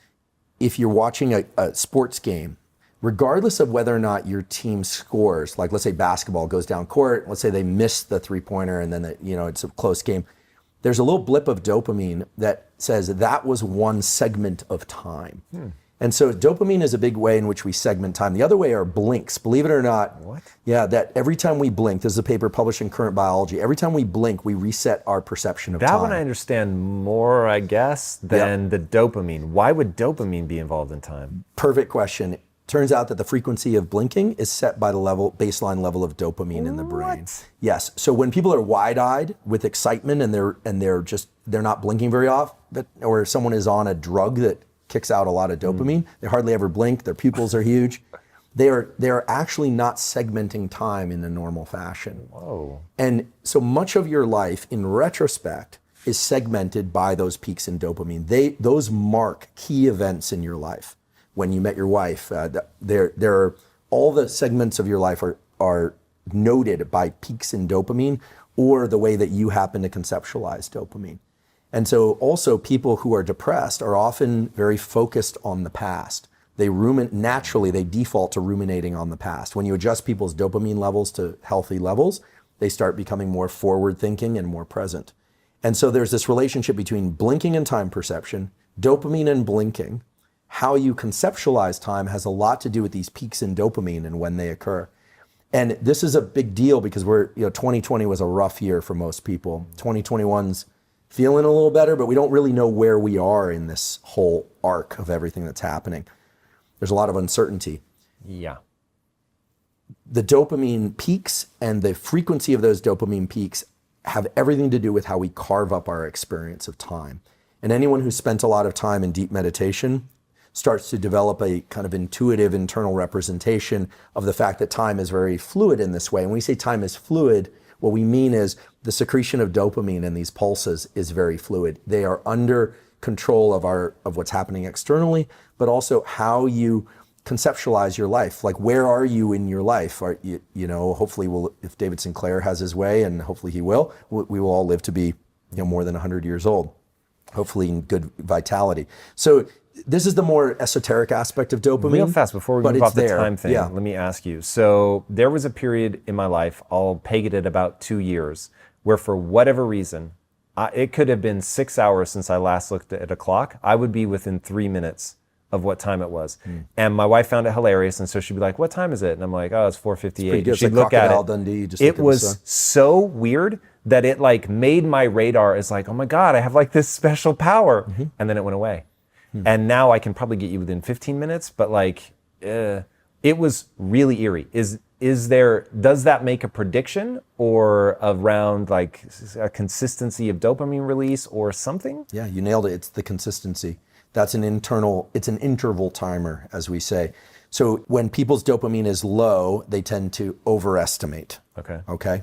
if you're watching a sports game, regardless of whether or not your team scores, like let's say basketball goes down court, let's say they miss the three-pointer and then it's a close game, there's a little blip of dopamine that says that was one segment of time. And so dopamine is a big way in which we segment time. The other way are blinks, believe it or not. What? Yeah, that every time we blink, this is a paper published in Current Biology, every time we blink, we reset our perception of time. That one I understand more, I guess, than the dopamine. Why would dopamine be involved in time? Perfect question. Turns out that the frequency of blinking is set by the baseline level of dopamine in the brain. What? Yes. So when people are wide-eyed with excitement and they're not blinking very often, or someone is on a drug that kicks out a lot of dopamine, they hardly ever blink, their pupils are huge. They're actually not segmenting time in a normal fashion. Whoa. And so much of your life, in retrospect, is segmented by those peaks in dopamine. Those mark key events in your life. When you met your wife, there are all the segments of your life are noted by peaks in dopamine or the way that you happen to conceptualize dopamine. And so also people who are depressed are often very focused on the past. They naturally, they default to ruminating on the past. When you adjust people's dopamine levels to healthy levels, they start becoming more forward thinking and more present. And so there's this relationship between blinking and time perception, dopamine and blinking. How you conceptualize time has a lot to do with these peaks in dopamine and when they occur. And this is a big deal because 2020 was a rough year for most people. 2021's feeling a little better, but we don't really know where we are in this whole arc of everything that's happening. There's a lot of uncertainty. Yeah. The dopamine peaks and the frequency of those dopamine peaks have everything to do with how we carve up our experience of time. And anyone who's spent a lot of time in deep meditation starts to develop a kind of intuitive internal representation of the fact that time is very fluid in this way. And when we say time is fluid, what we mean is the secretion of dopamine in these pulses is very fluid. They are under control of what's happening externally, but also how you conceptualize your life. Like, where are you in your life? Hopefully if David Sinclair has his way, and hopefully he will, we will all live to be more than 100 years old, hopefully in good vitality. So this is the more esoteric aspect of dopamine. Real fast, before we move off the time thing, let me ask you. So there was a period in my life, I'll peg it at about 2 years, where for whatever reason, it could have been 6 hours since I last looked at a clock. I would be within 3 minutes of what time it was. And my wife found it hilarious, and so she'd be like, "What time is it?" And I'm like, "Oh, it's 4:58." She'd like look at it. Dundee, it was so weird that it like made my radar as like, "Oh my God, I have like this special power." And then it went away. And now I can probably get you within 15 minutes, but like, it was really eerie. Does that make a prediction or around like a consistency of dopamine release or something? Yeah, you nailed it. It's the consistency. It's an interval timer, as we say. So when people's dopamine is low, they tend to overestimate. Okay.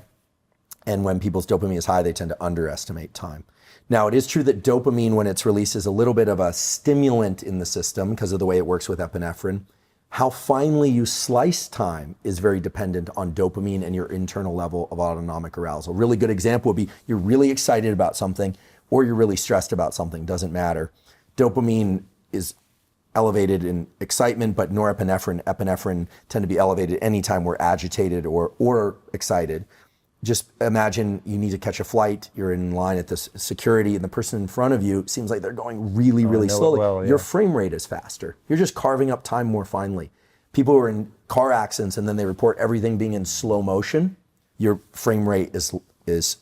And when people's dopamine is high, they tend to underestimate time. Now, it is true that dopamine, when it's released, is a little bit of a stimulant in the system because of the way it works with epinephrine. How finely you slice time is very dependent on dopamine and your internal level of autonomic arousal. A really good example would be you're really excited about something or you're really stressed about something, doesn't matter. Dopamine is elevated in excitement, but norepinephrine, epinephrine tend to be elevated anytime we're agitated or excited. Just imagine you need to catch a flight, you're in line at the security, and the person in front of you seems like they're going really, really slowly. Well, yeah. Your frame rate is faster. You're just carving up time more finely. People who are in car accidents and then they report everything being in slow motion, your frame rate is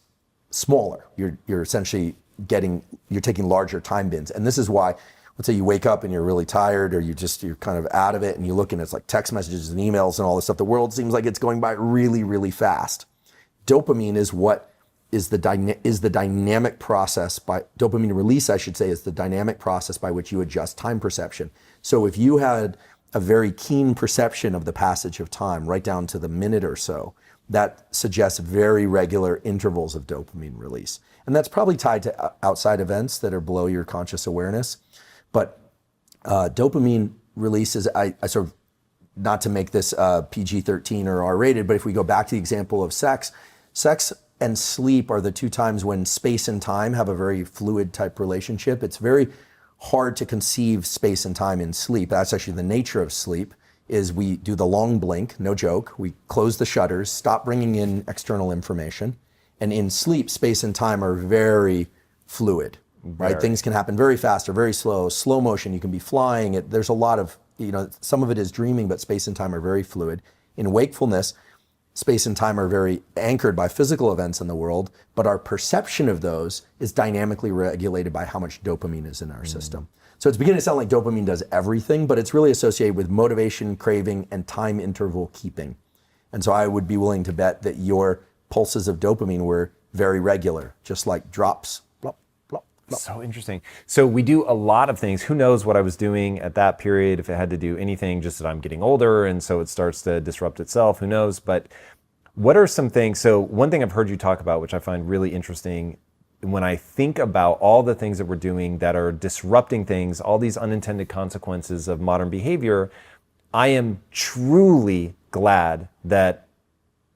smaller. You're essentially you're taking larger time bins. And this is why, let's say you wake up and you're really tired or you're kind of out of it and you look and it's like text messages and emails and all this stuff. The world seems like it's going by really, really fast. Dopamine is the dynamic process dopamine release, I should say, is the dynamic process by which you adjust time perception. So if you had a very keen perception of the passage of time, right down to the minute or so, that suggests very regular intervals of dopamine release. And that's probably tied to outside events that are below your conscious awareness. But dopamine releases, I sort of, not to make this PG-13 or R-rated, but if we go back to the example of sex and sleep are the two times when space and time have a very fluid type relationship. It's very hard to conceive space and time in sleep. That's actually the nature of sleep, is we do the long blink, no joke. We close the shutters, stop bringing in external information. And in sleep, space and time are very fluid, right? Things can happen very fast or very slow motion. You can be flying. There's a lot of, some of it is dreaming, but space and time are very fluid. In wakefulness, space and time are very anchored by physical events in the world, but our perception of those is dynamically regulated by how much dopamine is in our system. So it's beginning to sound like dopamine does everything, but it's really associated with motivation, craving, and time interval keeping. And so I would be willing to bet that your pulses of dopamine were very regular, just like drops. Blop, blop, blop. So interesting. So we do a lot of things. Who knows what I was doing at that period, if it had to do anything, just that I'm getting older and so it starts to disrupt itself, who knows? But what are some things, so one thing I've heard you talk about, which I find really interesting, when I think about all the things that we're doing that are disrupting things, all these unintended consequences of modern behavior, I am truly glad that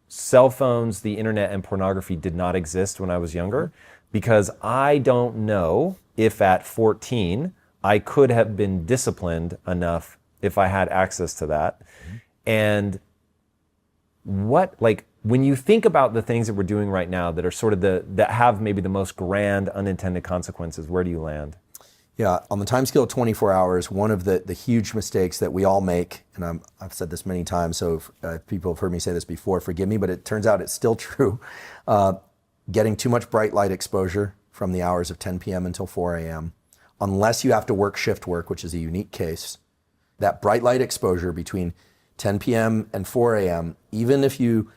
cell phones, the internet, and pornography did not exist when I was younger, because I don't know if at 14 I could have been disciplined enough if I had access to that. And when you think about the things that we're doing right now that are sort of that have maybe the most grand unintended consequences, where do you land? Yeah, on the time scale of 24 hours, one of the huge mistakes that we all make, and I've said this many times, so if people have heard me say this before, forgive me, but it turns out it's still true. Getting too much bright light exposure from the hours of 10 p.m. until 4 a.m., unless you have to work shift work, which is a unique case. That bright light exposure between 10 p.m. and 4 a.m., even if you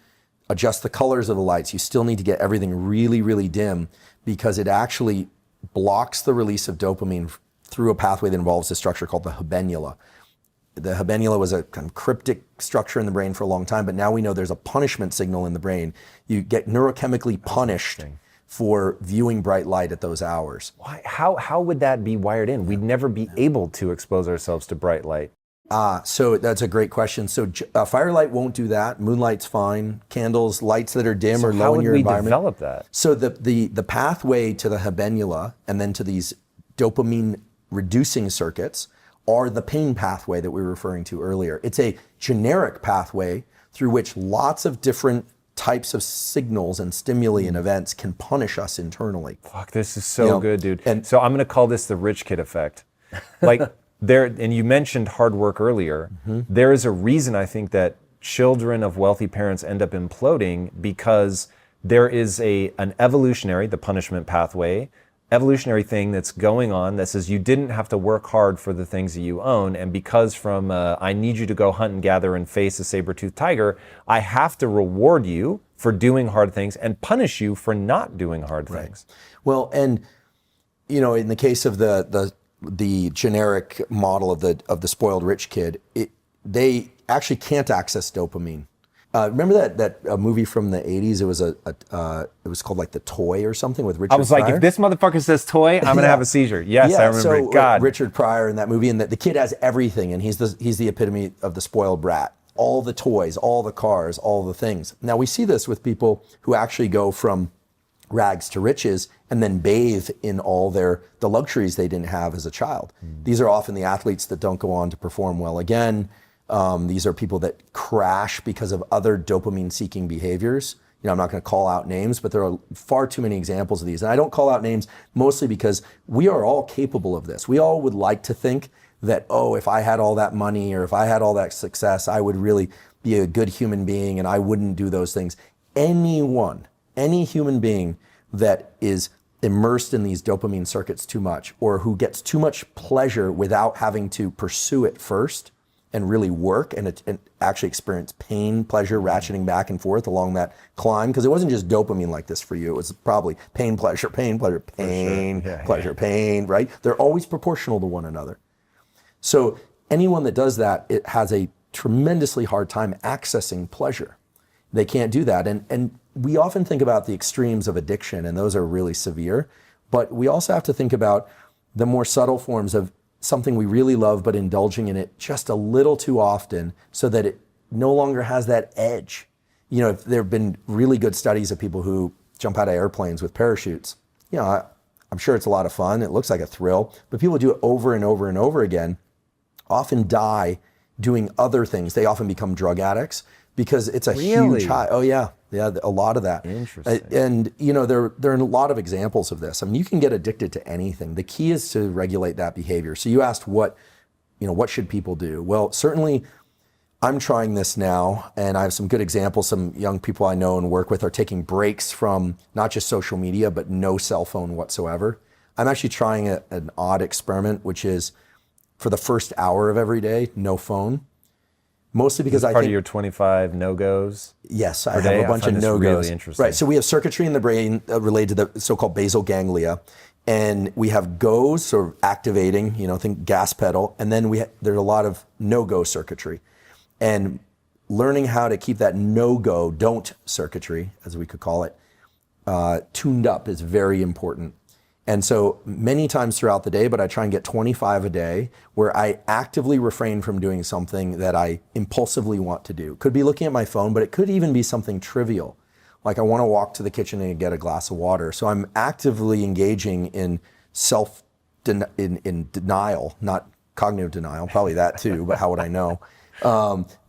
adjust the colors of the lights, you still need to get everything really, really dim, because it actually blocks the release of dopamine through a pathway that involves a structure called the habenula. The habenula was a kind of cryptic structure in the brain for a long time, but now we know there's a punishment signal in the brain. You get neurochemically punished for viewing bright light at those hours. Why? How would that be wired in? We'd never be able to expose ourselves to bright light. So that's a great question. So firelight won't do that. Moonlight's fine. Candles, lights that are dim or low in your environment. How would we develop that? So the pathway to the habenula and then to these dopamine reducing circuits are the pain pathway that we were referring to earlier. It's a generic pathway through which lots of different types of signals and stimuli and events can punish us internally. Fuck, this is so good, dude. And so I'm going to call this the rich kid effect. And you mentioned hard work earlier. There is a reason I think that children of wealthy parents end up imploding, because there is an evolutionary, the punishment pathway, evolutionary thing that's going on that says you didn't have to work hard for the things that you own. And because from I need you to go hunt and gather and face a saber-toothed tiger, I have to reward you for doing hard things and punish you for not doing hard things. Well, and in the case of the generic model of the spoiled rich kid, they actually can't access dopamine. Remember that movie from the 80s? It was it was called like The Toy or something with Richard Pryor. I was like, if this motherfucker says toy, I'm gonna have a seizure. Yes, I remember it. God, Richard Pryor in that movie, and the kid has everything, and he's the epitome of the spoiled brat. All the toys, all the cars, all the things. Now we see this with people who actually go from rags to riches and then bathe in all the luxuries they didn't have as a child. These are often the athletes that don't go on to perform well again. These are people that crash because of other dopamine-seeking behaviors. I'm not going to call out names, but there are far too many examples of these. And I don't call out names mostly because we are all capable of this. We all would like to think that, if I had all that money or if I had all that success, I would really be a good human being and I wouldn't do those things. Any human being that is immersed in these dopamine circuits too much, or who gets too much pleasure without having to pursue it first and really work and actually experience pain, pleasure, ratcheting back and forth along that climb, because it wasn't just dopamine like this for you. It was probably pain, pleasure, pain, pleasure, pain, pleasure, pain, right? They're always proportional to one another. So anyone that does that, it has a tremendously hard time accessing pleasure. They can't do that. And we often think about the extremes of addiction, and those are really severe, but we also have to think about the more subtle forms of something we really love, but indulging in it just a little too often so that it no longer has that edge. There have been really good studies of people who jump out of airplanes with parachutes. I'm sure it's a lot of fun. It looks like a thrill, but people do it over and over and over again, often die doing other things. They often become drug addicts because it's a huge high. Oh yeah, a lot of that. Interesting. And there are a lot of examples of this. I mean, you can get addicted to anything. The key is to regulate that behavior. So you asked what should people do? Well, certainly I'm trying this now, and I have some good examples. Some young people I know and work with are taking breaks from not just social media, but no cell phone whatsoever. I'm actually trying an odd experiment, which is for the first hour of every day, no phone. Mostly because I think... part of your 25 no-goes? Yes, I have a bunch of no-goes. Really interesting. Right, so we have circuitry in the brain related to the so-called basal ganglia, and we have goes, sort of activating, think gas pedal, and then there's a lot of no-go circuitry. And learning how to keep that no-go, don't circuitry, as we could call it, tuned up is very important. And so many times throughout the day, but I try and get 25 a day, where I actively refrain from doing something that I impulsively want to do. Could be looking at my phone, but it could even be something trivial, Like I want to walk to the kitchen and get a glass of water. So I'm actively engaging in in denial, not cognitive denial, probably that too, but how would I know?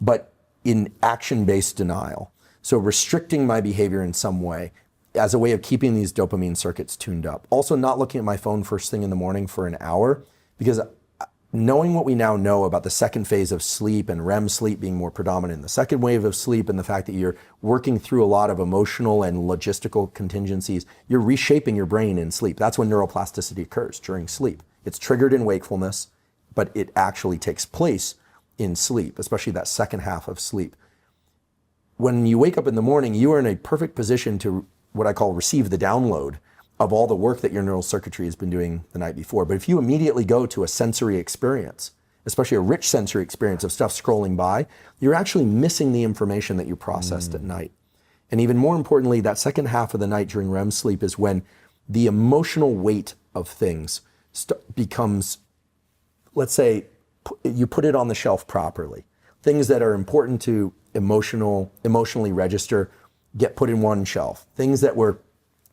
But in action-based denial. So restricting my behavior in some way as a way of keeping these dopamine circuits tuned up. Also not looking at my phone first thing in the morning for an hour, because knowing what we now know about the second phase of sleep and REM sleep being more predominant, the second wave of sleep, and the fact that you're working through a lot of emotional and logistical contingencies, you're reshaping your brain in sleep. That's when neuroplasticity occurs, during sleep. It's triggered in wakefulness, but it actually takes place in sleep, especially that second half of sleep. When you wake up in the morning, you are in a perfect position to what I call receive the download of all the work that your neural circuitry has been doing the night before. But if you immediately go to a sensory experience, especially a rich sensory experience of stuff scrolling by, you're actually missing the information that you processed at night. And even more importantly, that second half of the night during REM sleep is when the emotional weight of things becomes, let's say, you put it on the shelf properly. Things that are important to emotionally register get put in one shelf. Things that were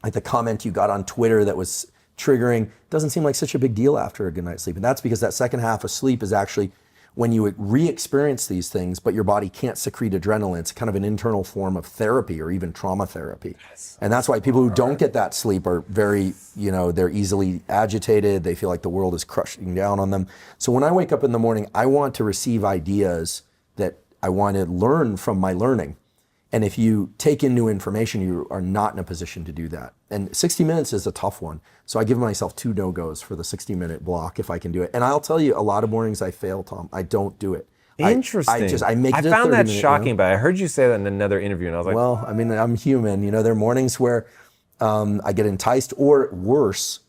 like the comment you got on Twitter that was triggering doesn't seem like such a big deal after a good night's sleep. And that's because that second half of sleep is actually when you re-experience these things, but your body can't secrete adrenaline. It's kind of an internal form of therapy or even trauma therapy. Yes. And that's why people who don't get that sleep are very, they're easily agitated. They feel like the world is crushing down on them. So when I wake up in the morning, I want to receive ideas that I want to learn from my learning. And if you take in new information, you are not in a position to do that. And 60 minutes is a tough one. So I give myself 2 no-goes for the 60-minute block if I can do it. And I'll tell you, a lot of mornings I fail, Tom. I don't do it. Interesting. I found that shocking, but I heard you say that in another interview, and I was like, well, I mean, I'm human. There are mornings where I get enticed, or worse,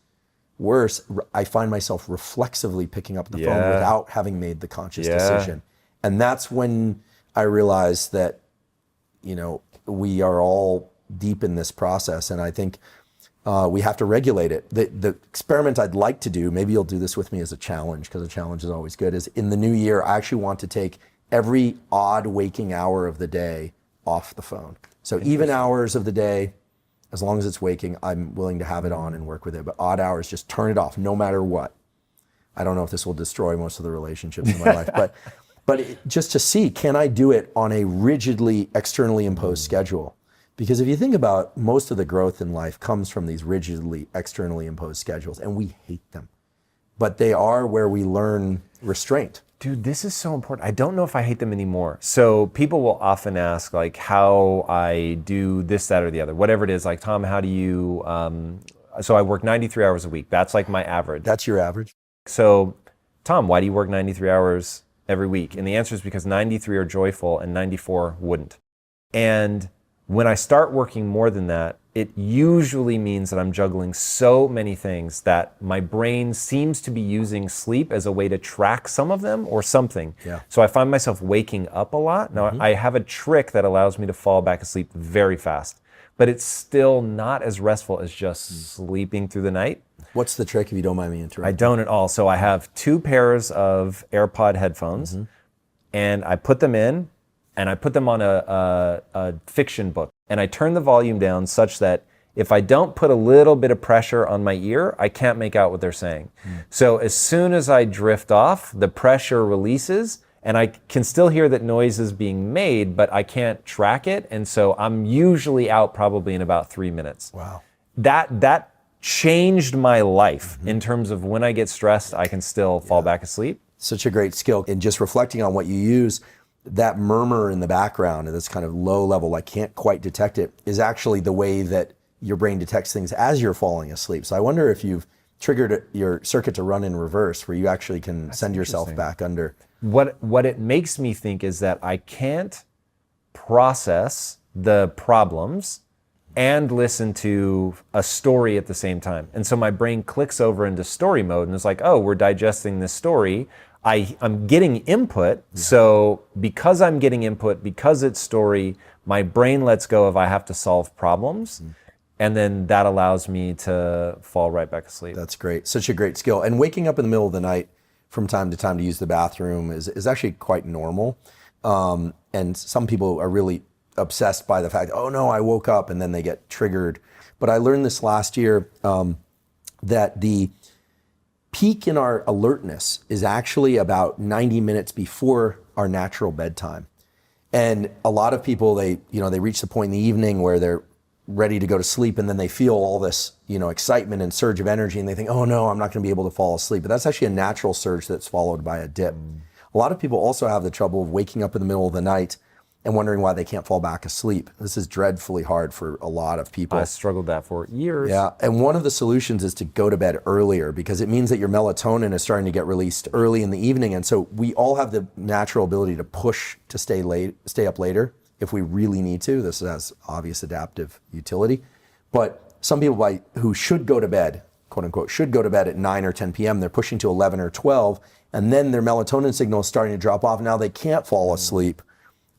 I find myself reflexively picking up the phone without having made the conscious decision. And that's when I realize that we are all deep in this process, and I think we have to regulate it. The experiment I'd like to do, maybe you'll do this with me as a challenge, because a challenge is always good, is in the new year, I actually want to take every odd waking hour of the day off the phone. So even hours of the day, as long as it's waking, I'm willing to have it on and work with it. But odd hours, just turn it off no matter what. I don't know if this will destroy most of the relationships in my life, but just to see, can I do it on a rigidly externally imposed schedule? Because if you think about, most of the growth in life comes from these rigidly externally imposed schedules, and we hate them. But they are where we learn restraint. Dude, this is so important. I don't know if I hate them anymore. So people will often ask like how I do this, that, or the other, whatever it is. Like, Tom, how do you, so I work 93 hours a week. That's like my average. That's your average? So, Tom, why do you work 93 hours every week? And the answer is because 93 are joyful and 94 wouldn't. And when I start working more than that, it usually means that I'm juggling so many things that my brain seems to be using sleep as a way to track some of them or something. Yeah. So I find myself waking up a lot. Now, I have a trick that allows me to fall back asleep very fast, but it's still not as restful as just sleeping through the night. What's the trick, if you don't mind me interrupting? I don't at all. So I have 2 pairs of AirPod headphones, and I put them in, and I put them on a fiction book. And I turn the volume down such that if I don't put a little bit of pressure on my ear, I can't make out what they're saying. So as soon as I drift off, the pressure releases, and I can still hear that noise is being made, but I can't track it. And so I'm usually out probably in about 3 minutes. Wow. That changed my life in terms of when I get stressed, I can still fall back asleep. Such a great skill. And just reflecting on what you use, that murmur in the background and this kind of low level, I can't quite detect it, is actually the way that your brain detects things as you're falling asleep. So I wonder if you've triggered your circuit to run in reverse, where you actually can send yourself back under. What it makes me think is that I can't process the problems and listen to a story at the same time. And so my brain clicks over into story mode and is like, oh, we're digesting this story. I'm getting input, so because I'm getting input, because it's story, my brain lets go of I have to solve problems, and then that allows me to fall right back asleep. That's great. Such a great skill. And waking up in the middle of the night from time to time to use the bathroom is actually quite normal. And some people are really obsessed by the fact, oh no, I woke up, and then they get triggered. But I learned this last year that the peak in our alertness is actually about 90 minutes before our natural bedtime. And a lot of people, they reach the point in the evening where they're ready to go to sleep, and then they feel all this, excitement and surge of energy, and they think, oh no, I'm not going to be able to fall asleep. But that's actually a natural surge that's followed by a dip. A lot of people also have the trouble of waking up in the middle of the night and wondering why they can't fall back asleep. This is dreadfully hard for a lot of people. I struggled that for years. Yeah, and one of the solutions is to go to bed earlier, because it means that your melatonin is starting to get released early in the evening. And so we all have the natural ability to push to stay up later if we really need to. This has obvious adaptive utility. But some people who should go to bed, quote unquote, should go to bed at 9 or 10 p.m., they're pushing to 11 or 12, and then their melatonin signal is starting to drop off. Now they can't fall asleep,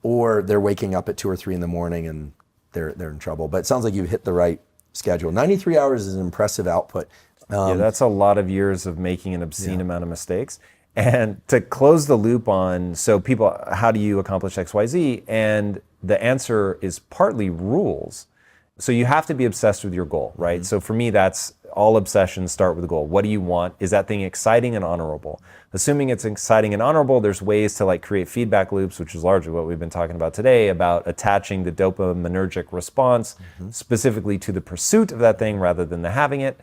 or they're waking up at 2 or 3 in the morning and they're in trouble. But it sounds like you've hit the right schedule. 93 hours is an impressive output. Yeah, that's a lot of years of making an obscene amount of mistakes. And to close the loop on, so people, how do you accomplish X, Y, Z? And the answer is partly rules. So you have to be obsessed with your goal, right? So for me, that's all obsessions start with a goal. What do you want? Is that thing exciting and honorable? Assuming it's exciting and honorable, there's ways to create feedback loops, which is largely what we've been talking about today, about attaching the dopaminergic response specifically to the pursuit of that thing rather than the having it.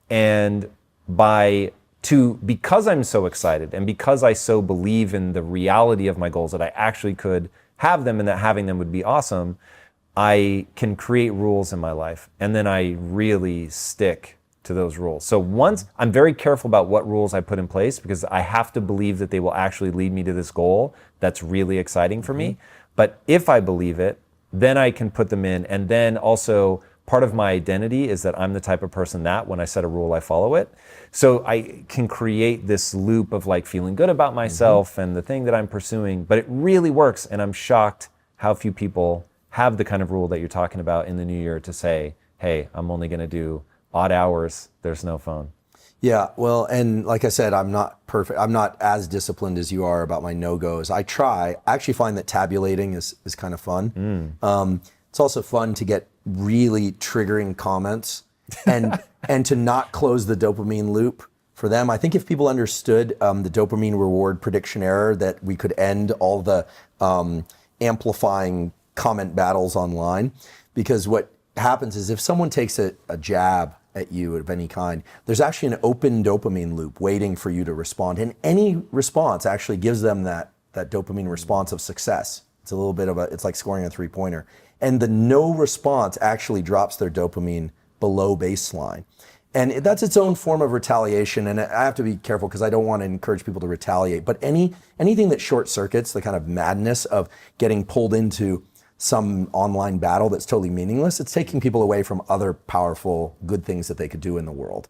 And because I'm so excited and because I so believe in the reality of my goals that I actually could have them and that having them would be awesome, I can create rules in my life, and then I really stick to those rules. So once I'm very careful about what rules I put in place, because I have to believe that they will actually lead me to this goal that's really exciting for me. But if I believe it, then I can put them in. And then also part of my identity is that I'm the type of person that when I set a rule, I follow it. So I can create this loop of feeling good about myself and the thing that I'm pursuing, but it really works. And I'm shocked how few people have the kind of rule that you're talking about in the new year to say, hey, I'm only going to do odd hours, there's no phone. Yeah, well, and like I said, I'm not perfect. I'm not as disciplined as you are about my no-goes. I try. I actually find that tabulating is kind of fun. It's also fun to get really triggering comments and to not close the dopamine loop for them. I think if people understood the dopamine reward prediction error, that we could end all the amplifying comment battles online. Because what happens is if someone takes a jab at you of any kind, there's actually an open dopamine loop waiting for you to respond. And any response actually gives them that dopamine response of success. It's a little bit it's like scoring a 3-pointer. And the no response actually drops their dopamine below baseline. And that's its own form of retaliation. And I have to be careful because I don't want to encourage people to retaliate. But anything that short circuits the kind of madness of getting pulled into some online battle that's totally meaningless, it's taking people away from other powerful, good things that they could do in the world.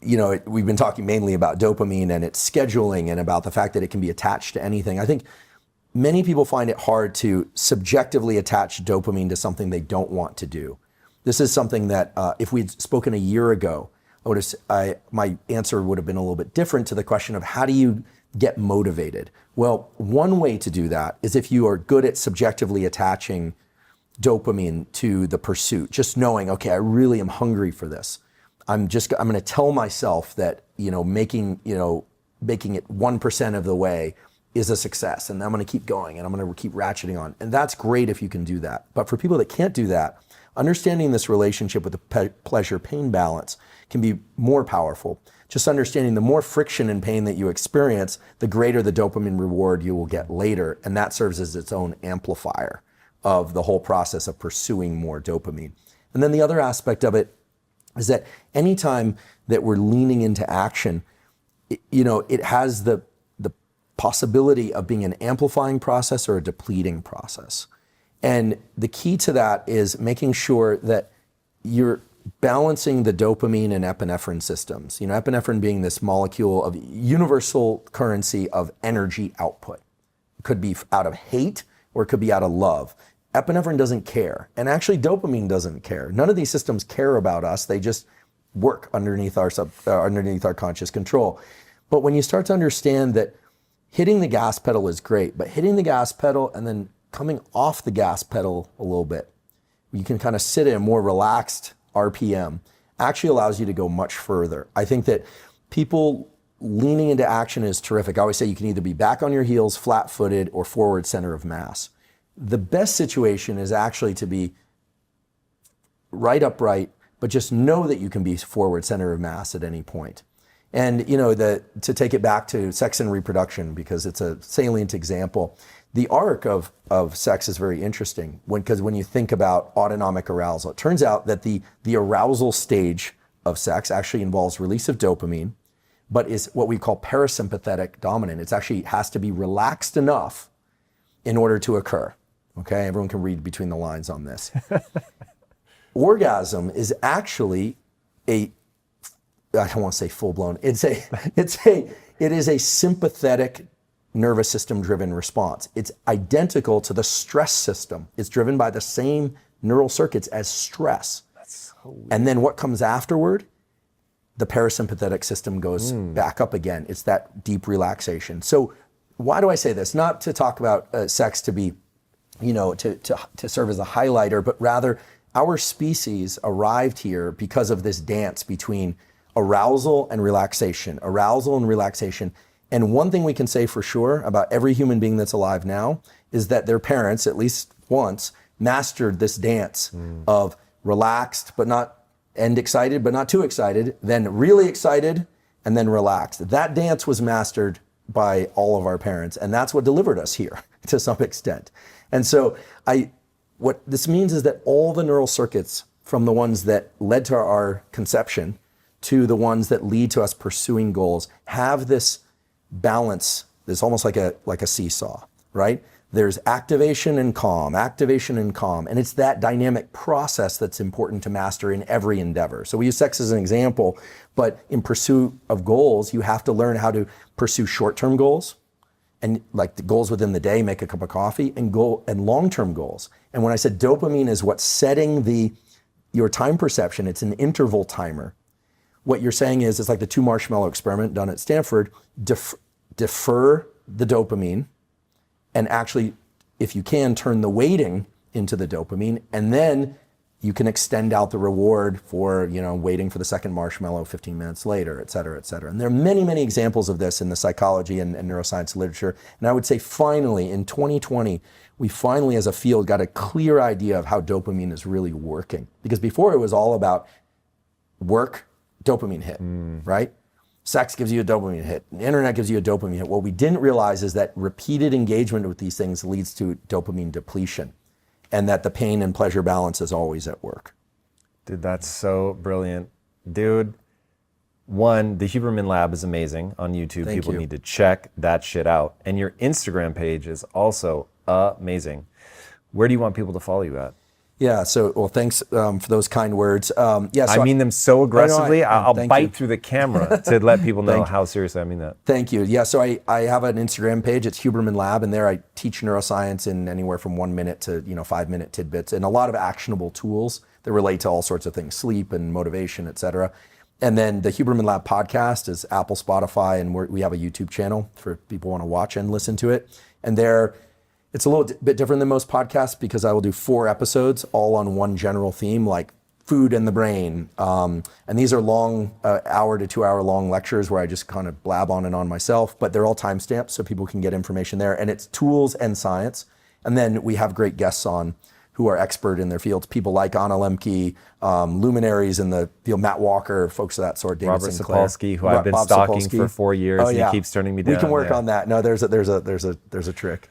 We've been talking mainly about dopamine and its scheduling and about the fact that it can be attached to anything. I think many people find it hard to subjectively attach dopamine to something they don't want to do. This is something that if we'd spoken a year ago, my answer would have been a little bit different to the question of how do you get motivated? Well, one way to do that is if you are good at subjectively attaching dopamine to the pursuit, just knowing, okay, I really am hungry for this. I'm going to tell myself that, making it 1% of the way is a success, and I'm going to keep going and I'm going to keep ratcheting on. And that's great if you can do that. But for people that can't do that, understanding this relationship with the pleasure-pain balance can be more powerful. Just understanding the more friction and pain that you experience, the greater the dopamine reward you will get later. And that serves as its own amplifier of the whole process of pursuing more dopamine. And then the other aspect of it is that anytime that we're leaning into action, it has the possibility of being an amplifying process or a depleting process. And the key to that is making sure that you're balancing the dopamine and epinephrine systems. Epinephrine being this molecule of universal currency of energy output. It could be out of hate or it could be out of love. Epinephrine doesn't care. And actually dopamine doesn't care. None of these systems care about us. They just work underneath our conscious control. But when you start to understand that hitting the gas pedal is great, but hitting the gas pedal and then coming off the gas pedal a little bit. You can kind of sit at a more relaxed RPM, actually allows you to go much further. I think that people leaning into action is terrific. I always say you can either be back on your heels, flat-footed, or forward center of mass. The best situation is actually to be right upright, but just know that you can be forward center of mass at any point. And to take it back to sex and reproduction, because it's a salient example, the arc of sex is very interesting because when you think about autonomic arousal, it turns out that the arousal stage of sex actually involves release of dopamine, but is what we call parasympathetic dominant. It actually has to be relaxed enough in order to occur. Okay, everyone can read between the lines on this. Orgasm is actually I don't want to say full blown. It is a sympathetic nervous system driven response. It's identical to the stress system. It's driven by the same neural circuits as stress. That's so weird. And then what comes afterward? The parasympathetic system goes back up again. It's that deep relaxation. So why do I say this? Not to talk about sex to be, to serve as a highlighter, but rather our species arrived here because of this dance between arousal and relaxation. And one thing we can say for sure about every human being that's alive now is that their parents, at least once, mastered this dance of relaxed and excited, but not too excited, then really excited, and then relaxed. That dance was mastered by all of our parents, and that's what delivered us here to some extent. And so what this means is that all the neural circuits, from the ones that led to our conception to the ones that lead to us pursuing goals, have this balance. It's almost like a seesaw, right? There's activation and calm, and it's that dynamic process that's important to master in every endeavor. So we use sex as an example, but in pursuit of goals, you have to learn how to pursue short-term goals, and like the goals within the day, make a cup of coffee, and long-term goals. And when I said dopamine is what's setting your time perception, it's an interval timer. What you're saying is, it's like the 2 marshmallow experiment done at Stanford. Defer the dopamine, and actually, if you can, turn the weighting into the dopamine, and then you can extend out the reward for, waiting for the second marshmallow 15 minutes later, et cetera, et cetera. And there are many, many examples of this in the psychology and neuroscience literature. And I would say finally, in 2020, we finally as a field got a clear idea of how dopamine is really working. Because before it was all about work, dopamine hit, right? Sex gives you a dopamine hit. The internet gives you a dopamine hit. What we didn't realize is that repeated engagement with these things leads to dopamine depletion, and that the pain and pleasure balance is always at work. Dude, that's so brilliant. Dude, one, the Huberman Lab is amazing on YouTube. Thank People you. need to check that shit out. And your Instagram page is also amazing. Where do you want people to follow you at? Yeah, thanks for those kind words. I mean them so aggressively, I'll bite through the camera to let people know how seriously I mean that. Thank you. Yeah, so I have an Instagram page. It's Huberman Lab, and there I teach neuroscience in anywhere from 1 minute to 5-minute tidbits, and a lot of actionable tools that relate to all sorts of things, sleep and motivation, et cetera. And then the Huberman Lab podcast is Apple, Spotify, and we have a YouTube channel for people who want to watch and listen to it. And there, it's a little bit different than most podcasts because I will do 4 episodes all on one general theme, like food and the brain. And these are long, 1 to 2 hour long lectures where I just kind of blab on and on myself, but they're all timestamped so people can get information there. And it's tools and science. And then we have great guests on who are expert in their fields. People like Anna Lemke, luminaries in the field, Matt Walker, folks of that sort, David Robert Sinclair. Sapolsky, who I've been stalking for 4 years, and he keeps turning me down. We can work on that. No, there's a trick.